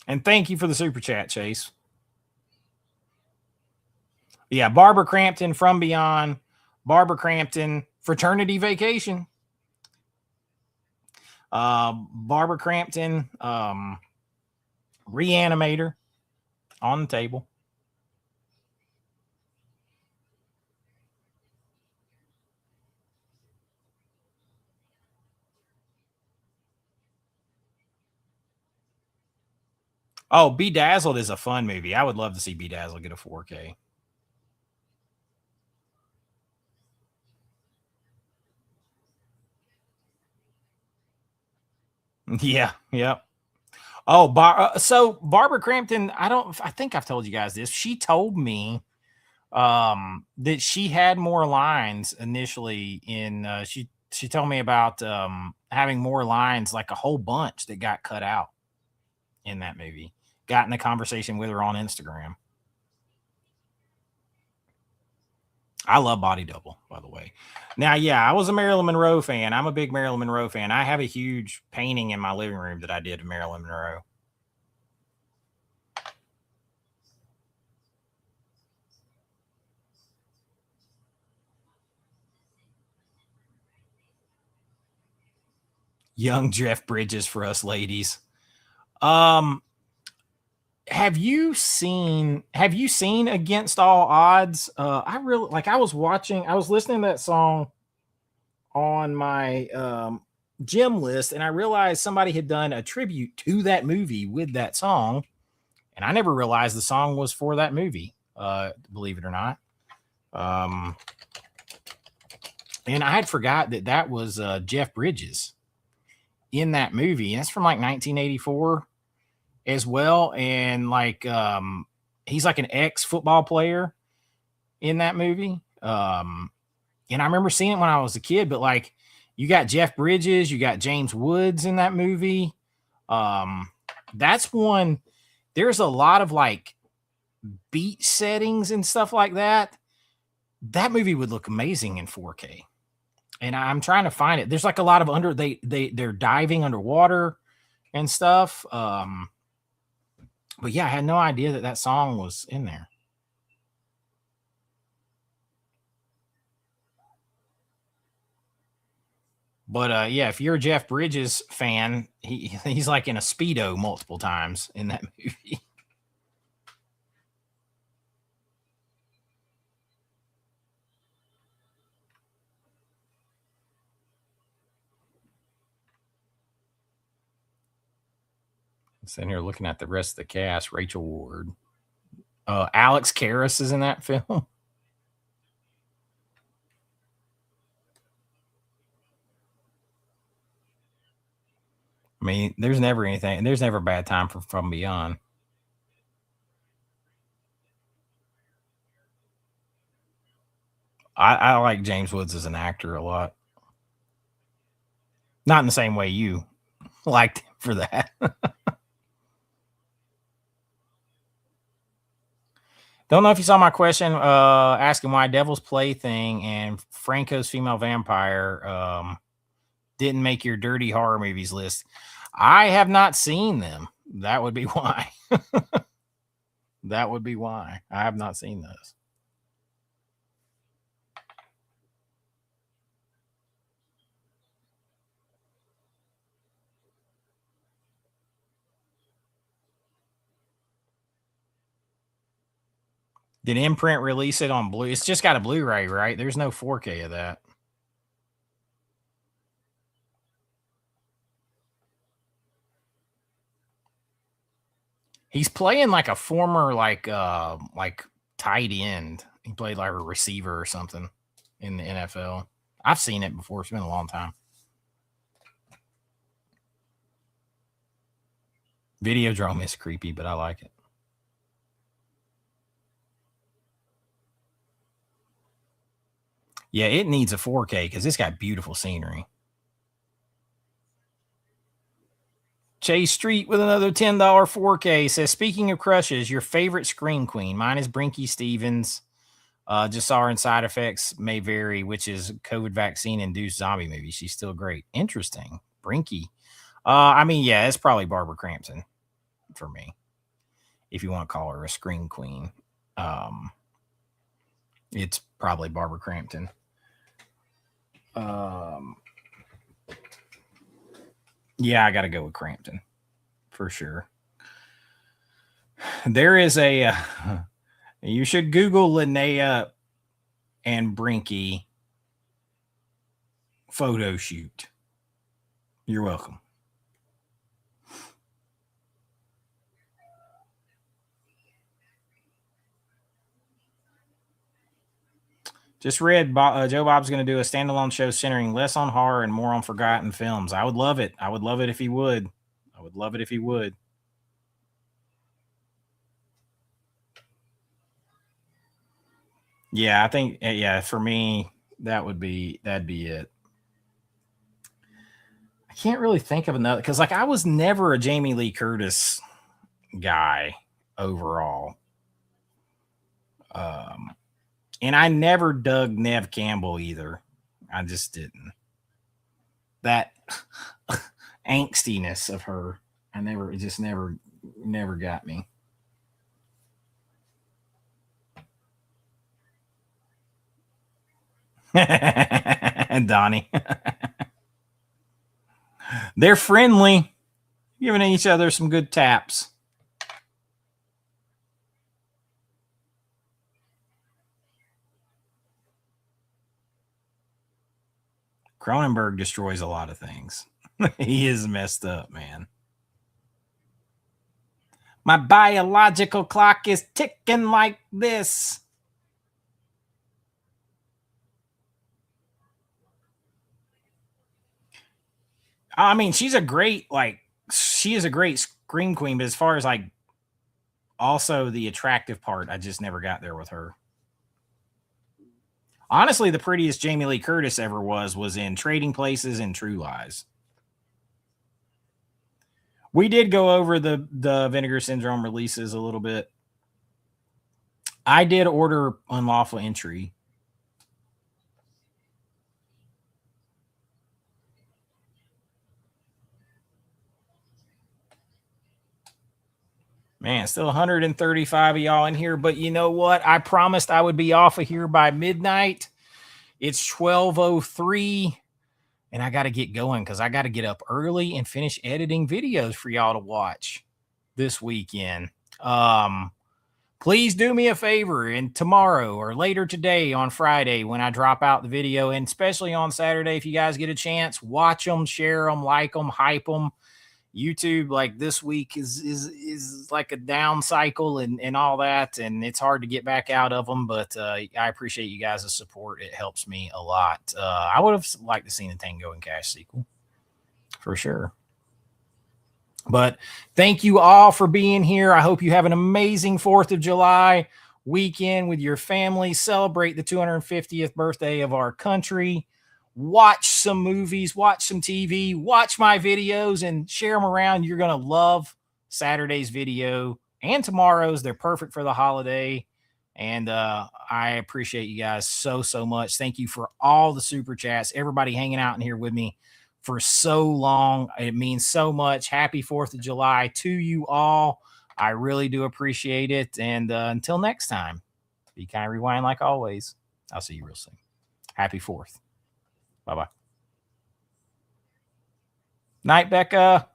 And thank you for the super chat, Chase. Yeah, Barbara Crampton, From Beyond, Barbara Crampton, Fraternity Vacation. Barbara Crampton, Reanimator, On the Table. Oh, Bedazzled is a fun movie. I would love to see Bedazzled get a 4K. Yeah, yep. Oh, so Barbara Crampton, I think I've told you guys this. She told me that she had more lines initially in she told me about having more lines, like a whole bunch that got cut out in that movie. Got in a conversation with her on Instagram. I love Body Double, by the way. Now, yeah, I was a Marilyn Monroe fan. I'm a big Marilyn Monroe fan. I have a huge painting in my living room that I did of Marilyn Monroe. Young Jeff Bridges for us ladies. Have you seen Against All Odds? I was listening to that song on my gym list, and I realized somebody had done a tribute to that movie with that song, and I never realized the song was for that movie, believe it or not. And I had forgot that was Jeff Bridges in that movie. That's from like 1984 as well. And he's like an ex-football player in that movie. And I remember seeing it when I was a kid, but like you got Jeff Bridges, you got James Woods in that movie. That's one, there's a lot of like beach settings and stuff like that. That movie would look amazing in 4K. And I'm trying to find it. There's like a lot of they're diving underwater and stuff. But yeah, I had no idea that song was in there. But yeah, if you're a Jeff Bridges fan, he's like in a Speedo multiple times in that movie. Sitting here looking at the rest of the cast. Rachel Ward. Alex Karras is in that film. I mean, there's never anything. There's never a bad time for From Beyond. I like James Woods as an actor a lot. Not in the same way you liked him for that. Don't know if you saw my question asking why Devil's Plaything and Franco's Female Vampire didn't make your dirty horror movies list. I have not seen them. That would be why. That would be why. I have not seen those. Did Imprint release it on Blu? It's just got a Blu-ray, right? There's no 4K of that. He's playing like a former like tight end. He played like a receiver or something in the NFL. I've seen it before. It's been a long time. Videodrome is creepy, but I like it. Yeah, it needs a 4K because it's got beautiful scenery. Chase Street with another $10 4K says, speaking of crushes, your favorite Scream Queen. Mine is Brinky Stevens. Just saw her in Side Effects May Vary, which is COVID vaccine-induced zombie movie. She's still great. Interesting. Brinky. I mean, yeah, it's probably Barbara Crampton for me, if you want to call her a Scream Queen. It's probably Barbara Crampton. Yeah, I got to go with Crampton for sure. There is a, you should Google Linnea and Brinky photo shoot. You're welcome. Just read Joe Bob's going to do a standalone show centering less on horror and more on forgotten films. I would love it. I would love it if he would. I would love it if he would. Yeah, I think, yeah, for me, that'd be it. I can't really think of another, because like I was never a Jamie Lee Curtis guy overall. And I never dug Nev Campbell either. I just didn't. That angstiness of her, it just never got me. And Donnie. They're friendly, giving each other some good taps. Cronenberg destroys a lot of things. He is messed up, man. My biological clock is ticking like this. I mean, she is a great Scream Queen, but as far as like also the attractive part, I just never got there with her. Honestly, the prettiest Jamie Lee Curtis ever was in Trading Places and True Lies. We did go over the Vinegar Syndrome releases a little bit. I did order Unlawful Entry. Man, still 135 of y'all in here, but you know what? I promised I would be off of here by midnight. It's 12:03, and I got to get going because I got to get up early and finish editing videos for y'all to watch this weekend. Please do me a favor, and tomorrow or later today on Friday when I drop out the video, and especially on Saturday, if you guys get a chance, watch them, share them, like them, hype them. YouTube, like this week is like a down cycle and all that, and it's hard to get back out of them, but I appreciate you guys' support. It helps me a lot. I would have liked to see the Tango and Cash sequel for sure. But thank you all for being here. I hope you have an amazing 4th of July weekend with your family. Celebrate the 250th birthday of our country. Watch some movies, watch some TV, watch my videos, and share them around. You're going to love Saturday's video and tomorrow's. They're perfect for the holiday. And I appreciate you guys so, so much. Thank you for all the super chats, everybody hanging out in here with me for so long. It means so much. Happy 4th of July to you all. I really do appreciate it. And until next time, be kind, rewind like always. I'll see you real soon. Happy 4th. Bye-bye. Night, Becca.